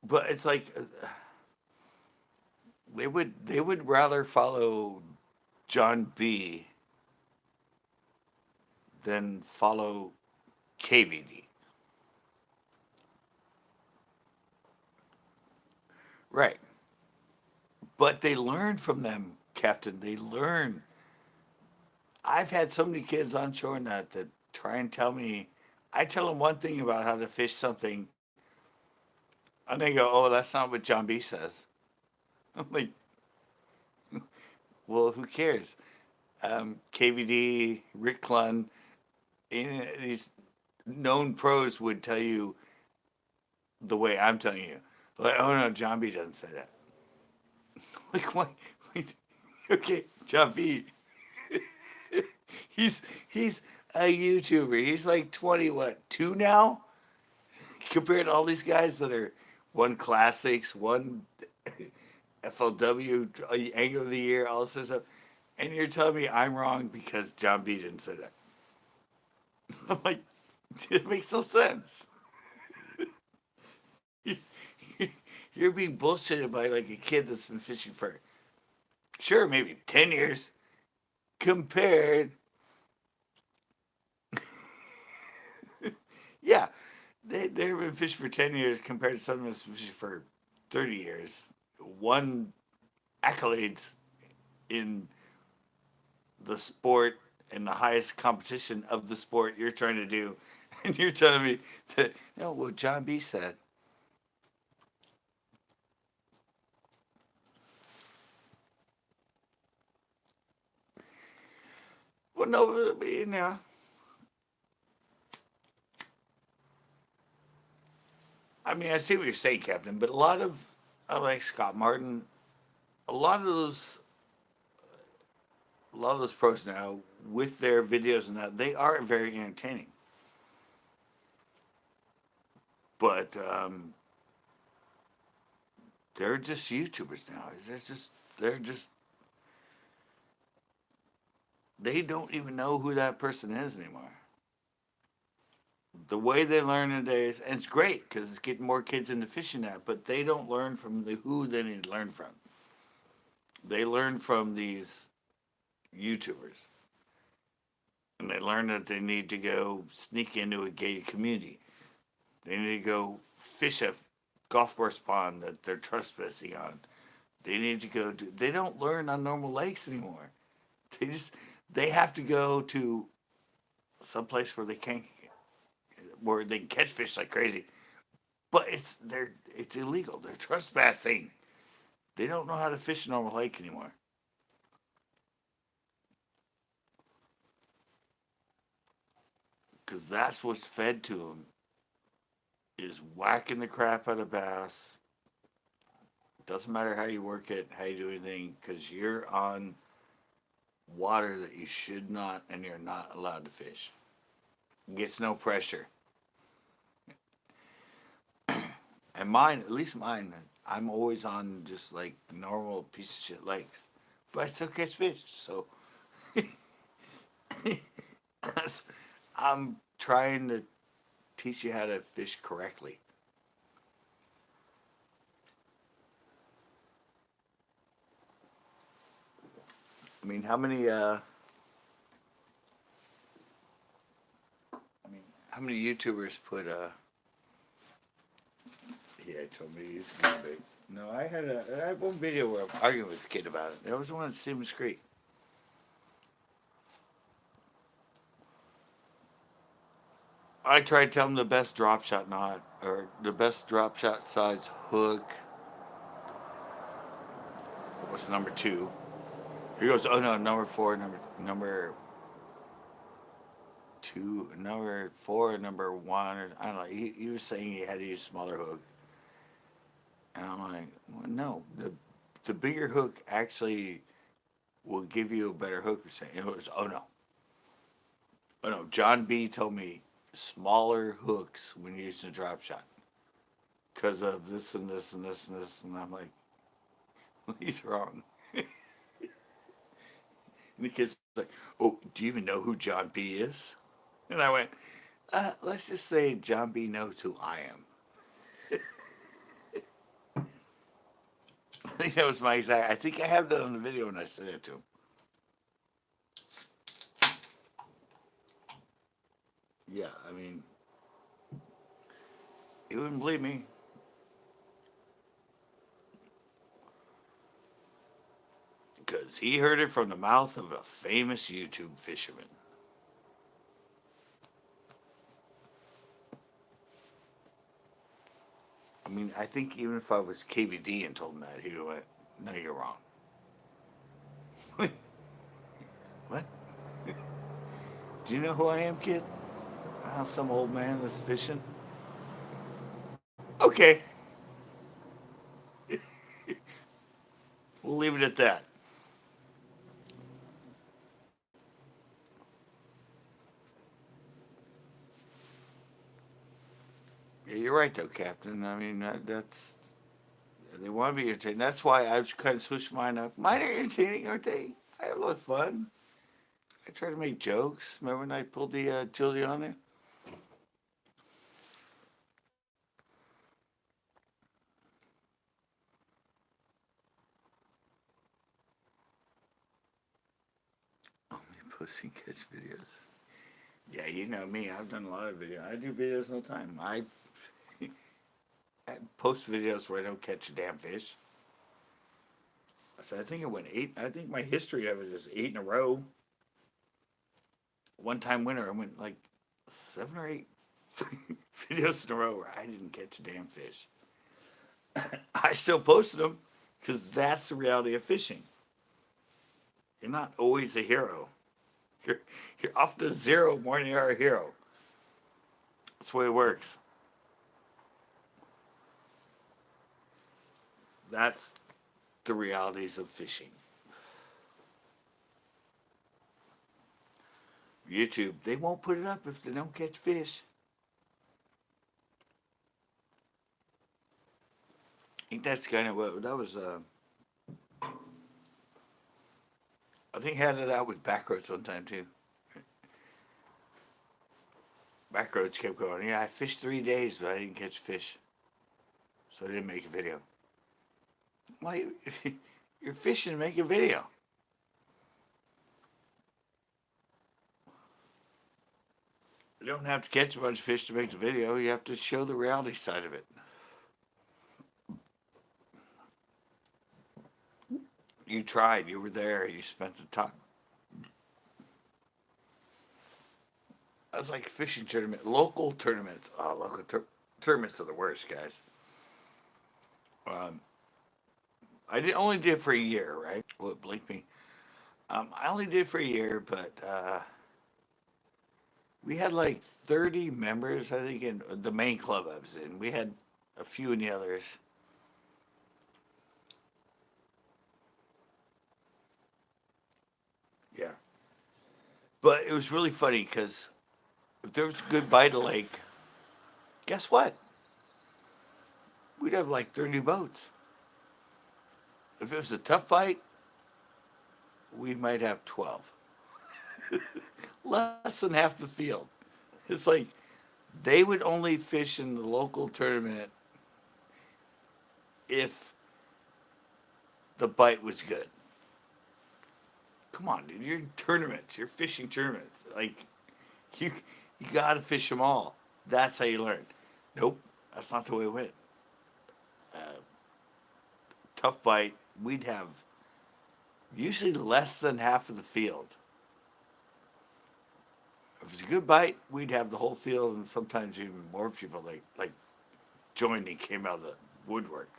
but it's like they would rather follow John B than follow KVD. Right. But they learn from them, Captain. They learn. I've had so many kids on shore net that try and tell me. I tell them one thing about how to fish something, and they go, "Oh, that's not what John B says." I'm like, "Well, who cares?" KVD, Rick Clunn, these known pros would tell you the way I'm telling you. Like, oh no, John B doesn't say that. Like, what? Wait, okay, John B. He's a YouTuber. He's like 20, what, two now? Compared to all these guys that are one classics, one FLW, Angle of the Year, all this other stuff. And you're telling me I'm wrong because John B didn't say that. I'm like, it makes no sense. You're being bullshitted by like a kid that's been fishing for, sure, maybe 10 years compared. Yeah, they've been fishing for 10 years compared to someone that's been fishing for 30 years. Won accolades in the sport and the highest competition of the sport you're trying to do. And you're telling me that, no, what John B said. Well, no, you know, I mean, I see what you're saying, Captain, but a lot of, I like Scott Martin, a lot of those, a lot of those pros now with their videos and that they are very entertaining. But they're just YouTubers now. They're just they don't even know who that person is anymore. The way they learn nowadays, and it's great because it's getting more kids into fishing now, but they don't learn from the who they need to learn from. They learn from these YouTubers. And they learn that they need to go sneak into a gated community. They need to go fish a golf course pond that they're trespassing on. They need to go do. They don't learn on normal lakes anymore. They just they have to go to some place where they can't, where they can catch fish like crazy. But it's illegal. They're trespassing. They don't know how to fish a normal lake anymore. Because that's what's fed to them is whacking the crap out of bass. Doesn't matter how you work it, how you do anything, because you're on water that you should not and you're not allowed to fish. Gets no pressure. And mine, at least mine, I'm always on just like normal piece of shit lakes. But I still catch fish, so I'm trying to teach you how to fish correctly. I mean, how many YouTubers put yeah, I told me to use guinea pigs. No, I had one video where I'm arguing with a kid about it. That was the one at Stevens Creek. I tried to tell him the best drop shot knot or the best drop shot size hook. What's number two? He goes, oh no, number four, number two, number four, number one. Or, I don't know. He was saying he had to use a smaller hook, and I'm like, well, no, the bigger hook actually will give you a better hook. Saying it was, oh no. John B told me smaller hooks when using a drop shot because of this and this and this and this, and I'm like, well, he's wrong. And the kid's like, oh, do you even know who John B is? And I went, let's just say John B knows who I am. I think that was my exact. I think I have that on the video when I said it to him. Yeah, I mean, he wouldn't believe me. Because he heard it from the mouth of a famous YouTube fisherman. I mean, I think even if I was KVD and told him that, he would have went, no, you're wrong. What? Do you know who I am, kid? Some old man that's fishing. Okay, we'll leave it at that. Yeah, you're right though, Captain. I mean, that's they want to be entertaining. That's why I've kind of switched mine up. Mine are entertaining, aren't they? I have a lot of fun. I try to make jokes. Remember when I pulled the Julie on there? Only pussy catch videos. Yeah, you know me. I've done a lot of videos. I do videos all the time. I post videos where I don't catch a damn fish. I think I went eight. I think my history of it is 8 in a row. One time winner, I went like 7 or 8 videos in a row where I didn't catch a damn fish. I still posted them because that's the reality of fishing. You're not always a hero. You're you're off to zero more than you are a hero. That's the way it works. That's the realities of fishing. YouTube, they won't put it up if they don't catch fish. I think that's kind of what that was. I think had it out with Backroads one time too. Backroads kept going. Yeah, I fished 3 days, but I didn't catch fish, so I didn't make a video. Well, if you're fishing, make a video. You don't have to catch a bunch of fish to make the video. You have to show the reality side of it. You tried. You were there. You spent the time. That's like fishing tournament, local tournaments. Oh, tournaments are the worst, guys. Um, I only did for a year, right? Well, it blinked me. I only did for a year, but we had like 30 members, I think, in the main club I was in. We had a few in the others. Yeah. But it was really funny because if there was a good bite of lake, guess what? We'd have like 30 boats. If it was a tough bite, we might have 12. Less than half the field. It's like they would only fish in the local tournament if the bite was good. Come on, dude. You're in tournaments. You're fishing tournaments. Like you, you gotta fish them all. That's how you learn. Nope, that's not the way it went. Uh, Tough bite. We'd have usually less than half of the field. If it's a good bite, we'd have the whole field, and sometimes even more people like joined and came out of the woodwork.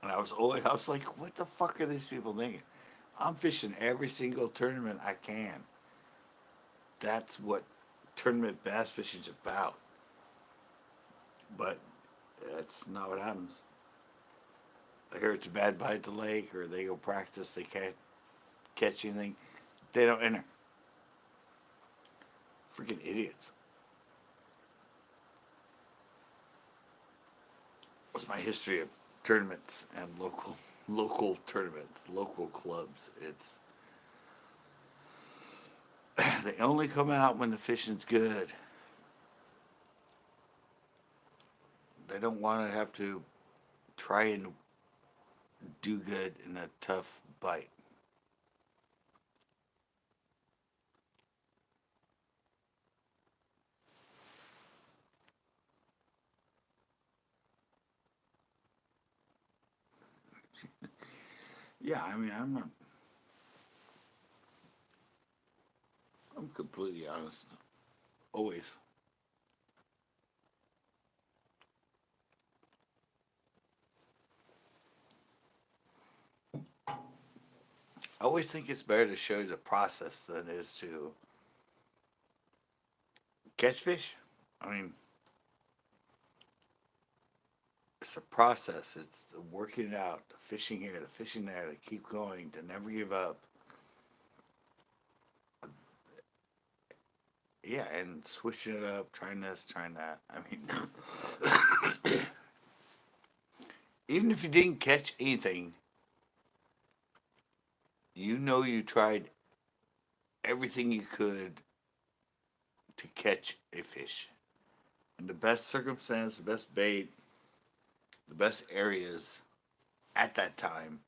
And I was like, what the fuck are these people thinking? I'm fishing every single tournament I can. That's what tournament bass fishing's about. But that's not what happens. I hear it's a bad bite at the lake, or they go practice, they can't catch anything. They don't enter. Freaking idiots. What's my history of tournaments and local tournaments, local clubs? It's they only come out when the fishing's good. They don't want to have to try and do good in a tough bite. Yeah, I mean, I'm completely honest. Always. I always think it's better to show the process than it is to catch fish. I mean, it's a process. It's the working it out, the fishing here, the fishing there, to keep going, to never give up. yeah, and switching it up, trying this, trying that. I mean, even if you didn't catch anything, you know you tried everything you could to catch a fish. In the best circumstance, the best bait, the best areas at that time,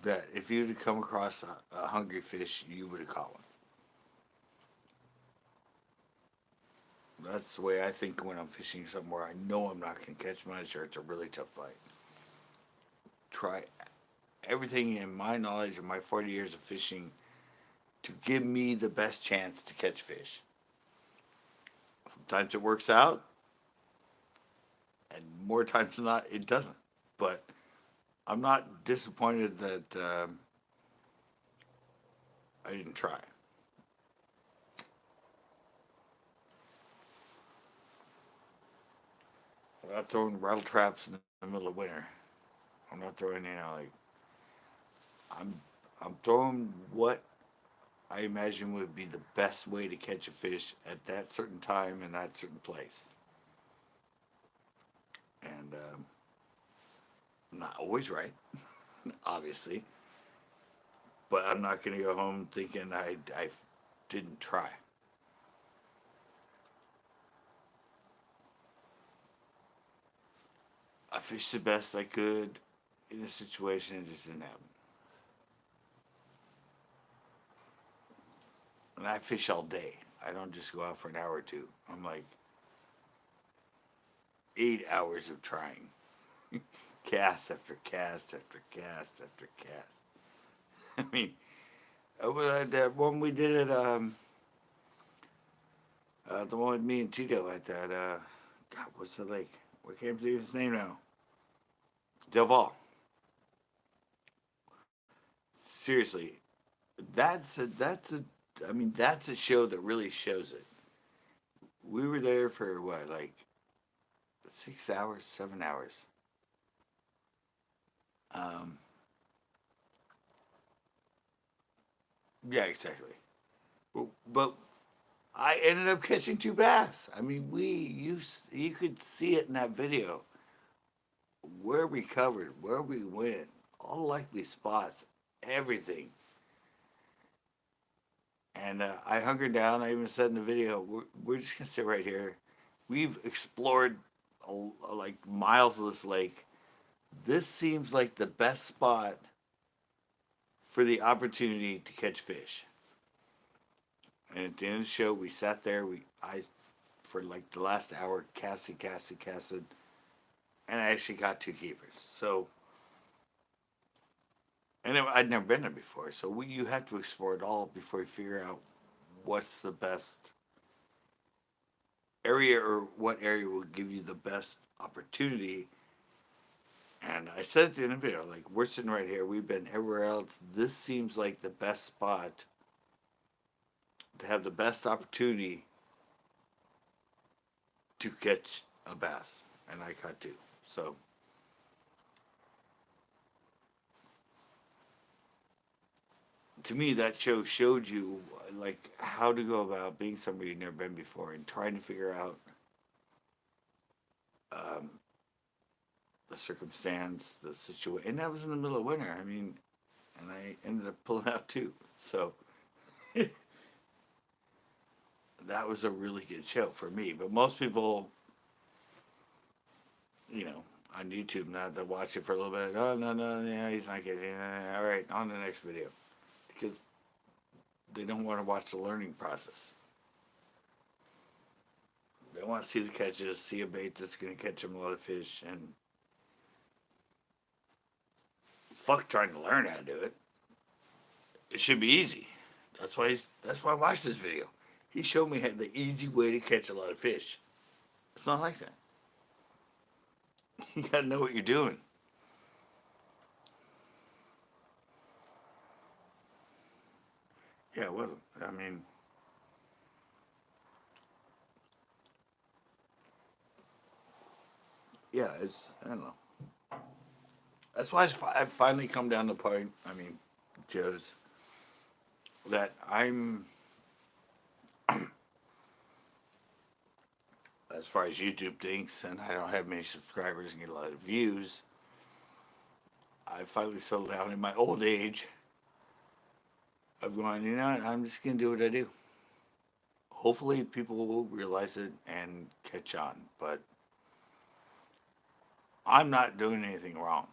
that if you'd have come across a hungry fish, you would have caught one. That's the way I think when I'm fishing somewhere I know I'm not going to catch my sure it's a really tough fight. Try everything in my knowledge of my 40 years of fishing to give me the best chance to catch fish. Sometimes it works out, and more times than not, it doesn't. But I'm not disappointed that I didn't try. I'm not throwing rattle traps in the middle of winter. I'm not throwing, like I'm I'm throwing what I imagine would be the best way to catch a fish at that certain time in that certain place. And I'm not always right, obviously, but I'm not going to go home thinking I didn't try. I fished the best I could in a situation, it just didn't happen. And I fish all day. I don't just go out for an hour or two. I'm like 8 hours of trying. Cast after cast after cast after cast. I mean, that one we did at the one with me and Tito at that God, what's the lake? What came to his name now? Del Val. Seriously, that's a I mean that's a show that really shows it. We were there for what, like 6 hours, 7 hours. Um, yeah, exactly. But I ended up catching two bass. I mean, you could see it in that video where we covered, where we went, all likely spots, everything. And I hunkered down. I even said in the video, we're just gonna sit right here. We've explored like miles of this lake. This seems like the best spot for the opportunity to catch fish. And at the end of the show, we sat there. I for like the last hour casted, and I actually got two keepers. So, and I'd never been there before. So you have to explore it all before you figure out what's the best area or what area will give you the best opportunity. And I said at the end of the video, like, we're sitting right here. We've been everywhere else. This seems like the best spot to have the best opportunity to catch a bass. And I caught two. So, to me, that show showed you, like, how to go about being somebody you've never been before and trying to figure out um, the circumstance, the situation. And that was in the middle of winter. I mean, and I ended up pulling out two. So that was a really good show for me. But most people, you know, on YouTube now, they watch it for a little bit. Oh, no, no, yeah, he's not getting it. All right, on the next video. Because they don't want to watch the learning process. They want to see the catches, see a bait that's going to catch them a lot of fish, and fuck trying to learn how to do it. It should be easy. That's why I watched this video. He showed me the easy way to catch a lot of fish. It's not like that. You gotta know what you're doing. Yeah, it wasn't. I mean, yeah, I don't know. That's why I've finally come down to the point, I mean, Joe's, that I'm as far as YouTube thinks, and I don't have many subscribers and get a lot of views. I finally settled down in my old age of going, you know what, I'm just going to do what I do. Hopefully, people will realize it and catch on, but I'm not doing anything wrong.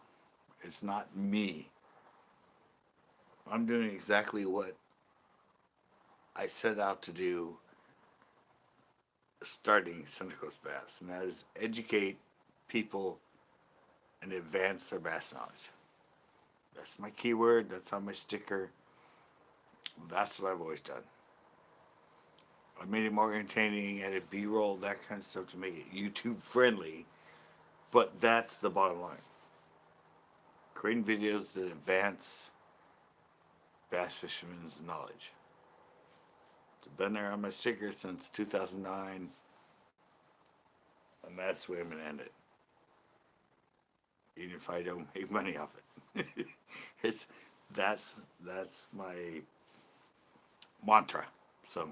It's not me. I'm doing exactly what I set out to do starting Central Coast Bass, and that is educate people and advance their bass knowledge. That's my keyword. That's on my sticker. That's what I've always done. I made it more entertaining, added B-roll, that kind of stuff to make it YouTube friendly. But that's the bottom line. Creating videos that advance bass fishermen's knowledge. I've been there on my sticker since 2009, and that's the way I'm going to end it. Even if I don't make money off it. That's my mantra. So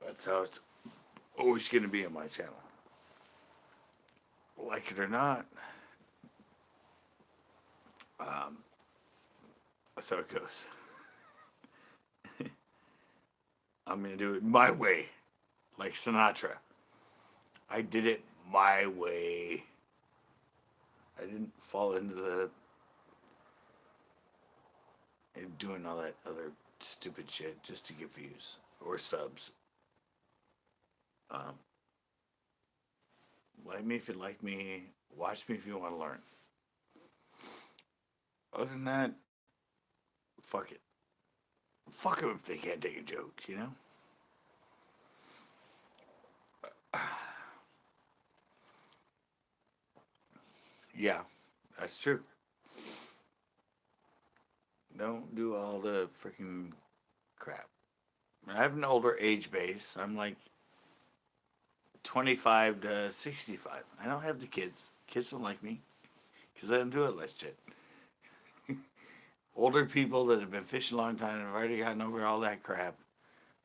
that's how it's always going to be on my channel. Like it or not, that's how it goes. I'm going to do it my way, like Sinatra. I did it my way. I didn't fall into the doing all that other stupid shit just to get views or subs. Like me if you like me. Watch me if you want to learn. Other than that, fuck it. Fuck them if they can't take a joke, you know? Yeah, that's true. Don't do all the freaking crap. I have an older age base. I'm like 25 to 65. I don't have the kids. Kids don't like me because I don't do it less shit. Older people that have been fishing a long time and have already gotten over all that crap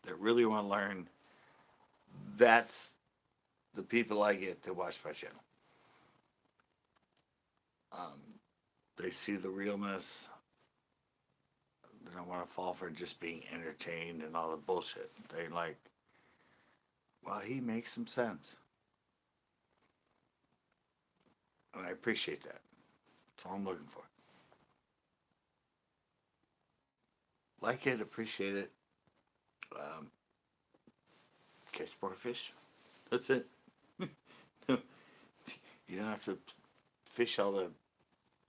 that really want to learn, that's the people I get to watch my channel. They see the realness. They don't want to fall for just being entertained and all the bullshit. They like, well, he makes some sense. And I appreciate that. That's all I'm looking for. Like it, appreciate it. Catch more fish. That's it. You don't have to fish all the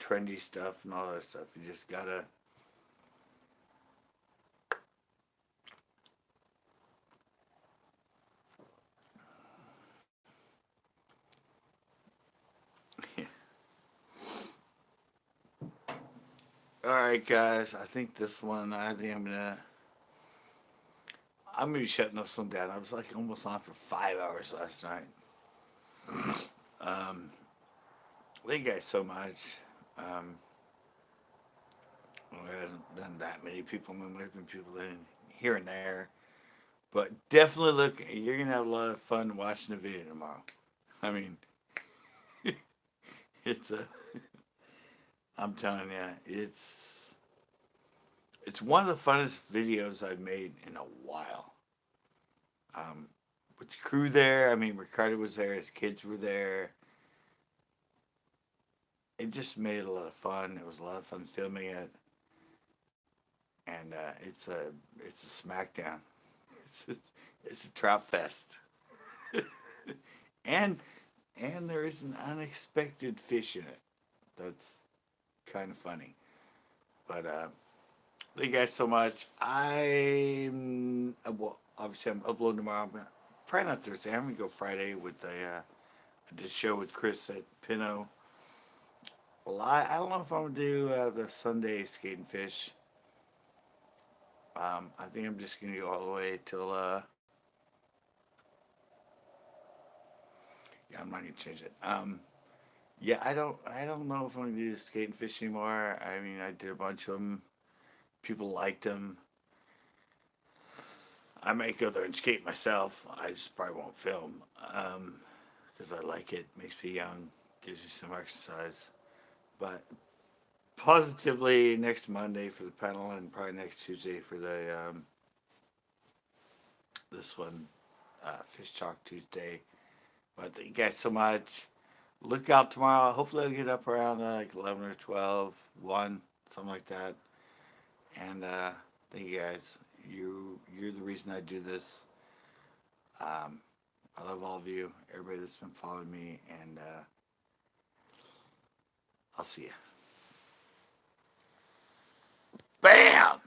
trendy stuff and all that stuff. You just gotta Alright guys, I think this one I'm gonna be shutting this one down. I was like almost on for 5 hours last night. Thank you guys so much. There hasn't been that many people. There have been people in here and there. But definitely look, you're going to have a lot of fun watching the video tomorrow. I mean, it's I'm telling you, it's one of the funnest videos I've made in a while. With the crew there, I mean, Ricardo was there, his kids were there. It just made it a lot of fun. It was a lot of fun filming it. And it's a smackdown. It's a trout fest. and there is an unexpected fish in it. That's kind of funny. But thank you guys so much. Well, obviously I'm uploading tomorrow. But probably not Thursday. I'm gonna go Friday with I did a show with Chris at Pinot. Well, I don't know if I'm gonna do the Sunday skate and fish. I think I'm just gonna go all the way till yeah, I'm not gonna change it. Yeah, I don't know if I'm gonna do skate and fish anymore. I mean, I did a bunch of them. People liked them. I might go there and skate myself. I just probably won't film because I like it. Makes me young, gives me some exercise. But positively next Monday for the panel and probably next Tuesday for the this one, Fish Talk Tuesday. But thank you guys so much. Look out tomorrow. Hopefully I'll get up around like 11 or 12, 1, something like that. And thank you guys. You're the reason I do this. I love all of you, everybody that's been following me, and I'll see you. Bam!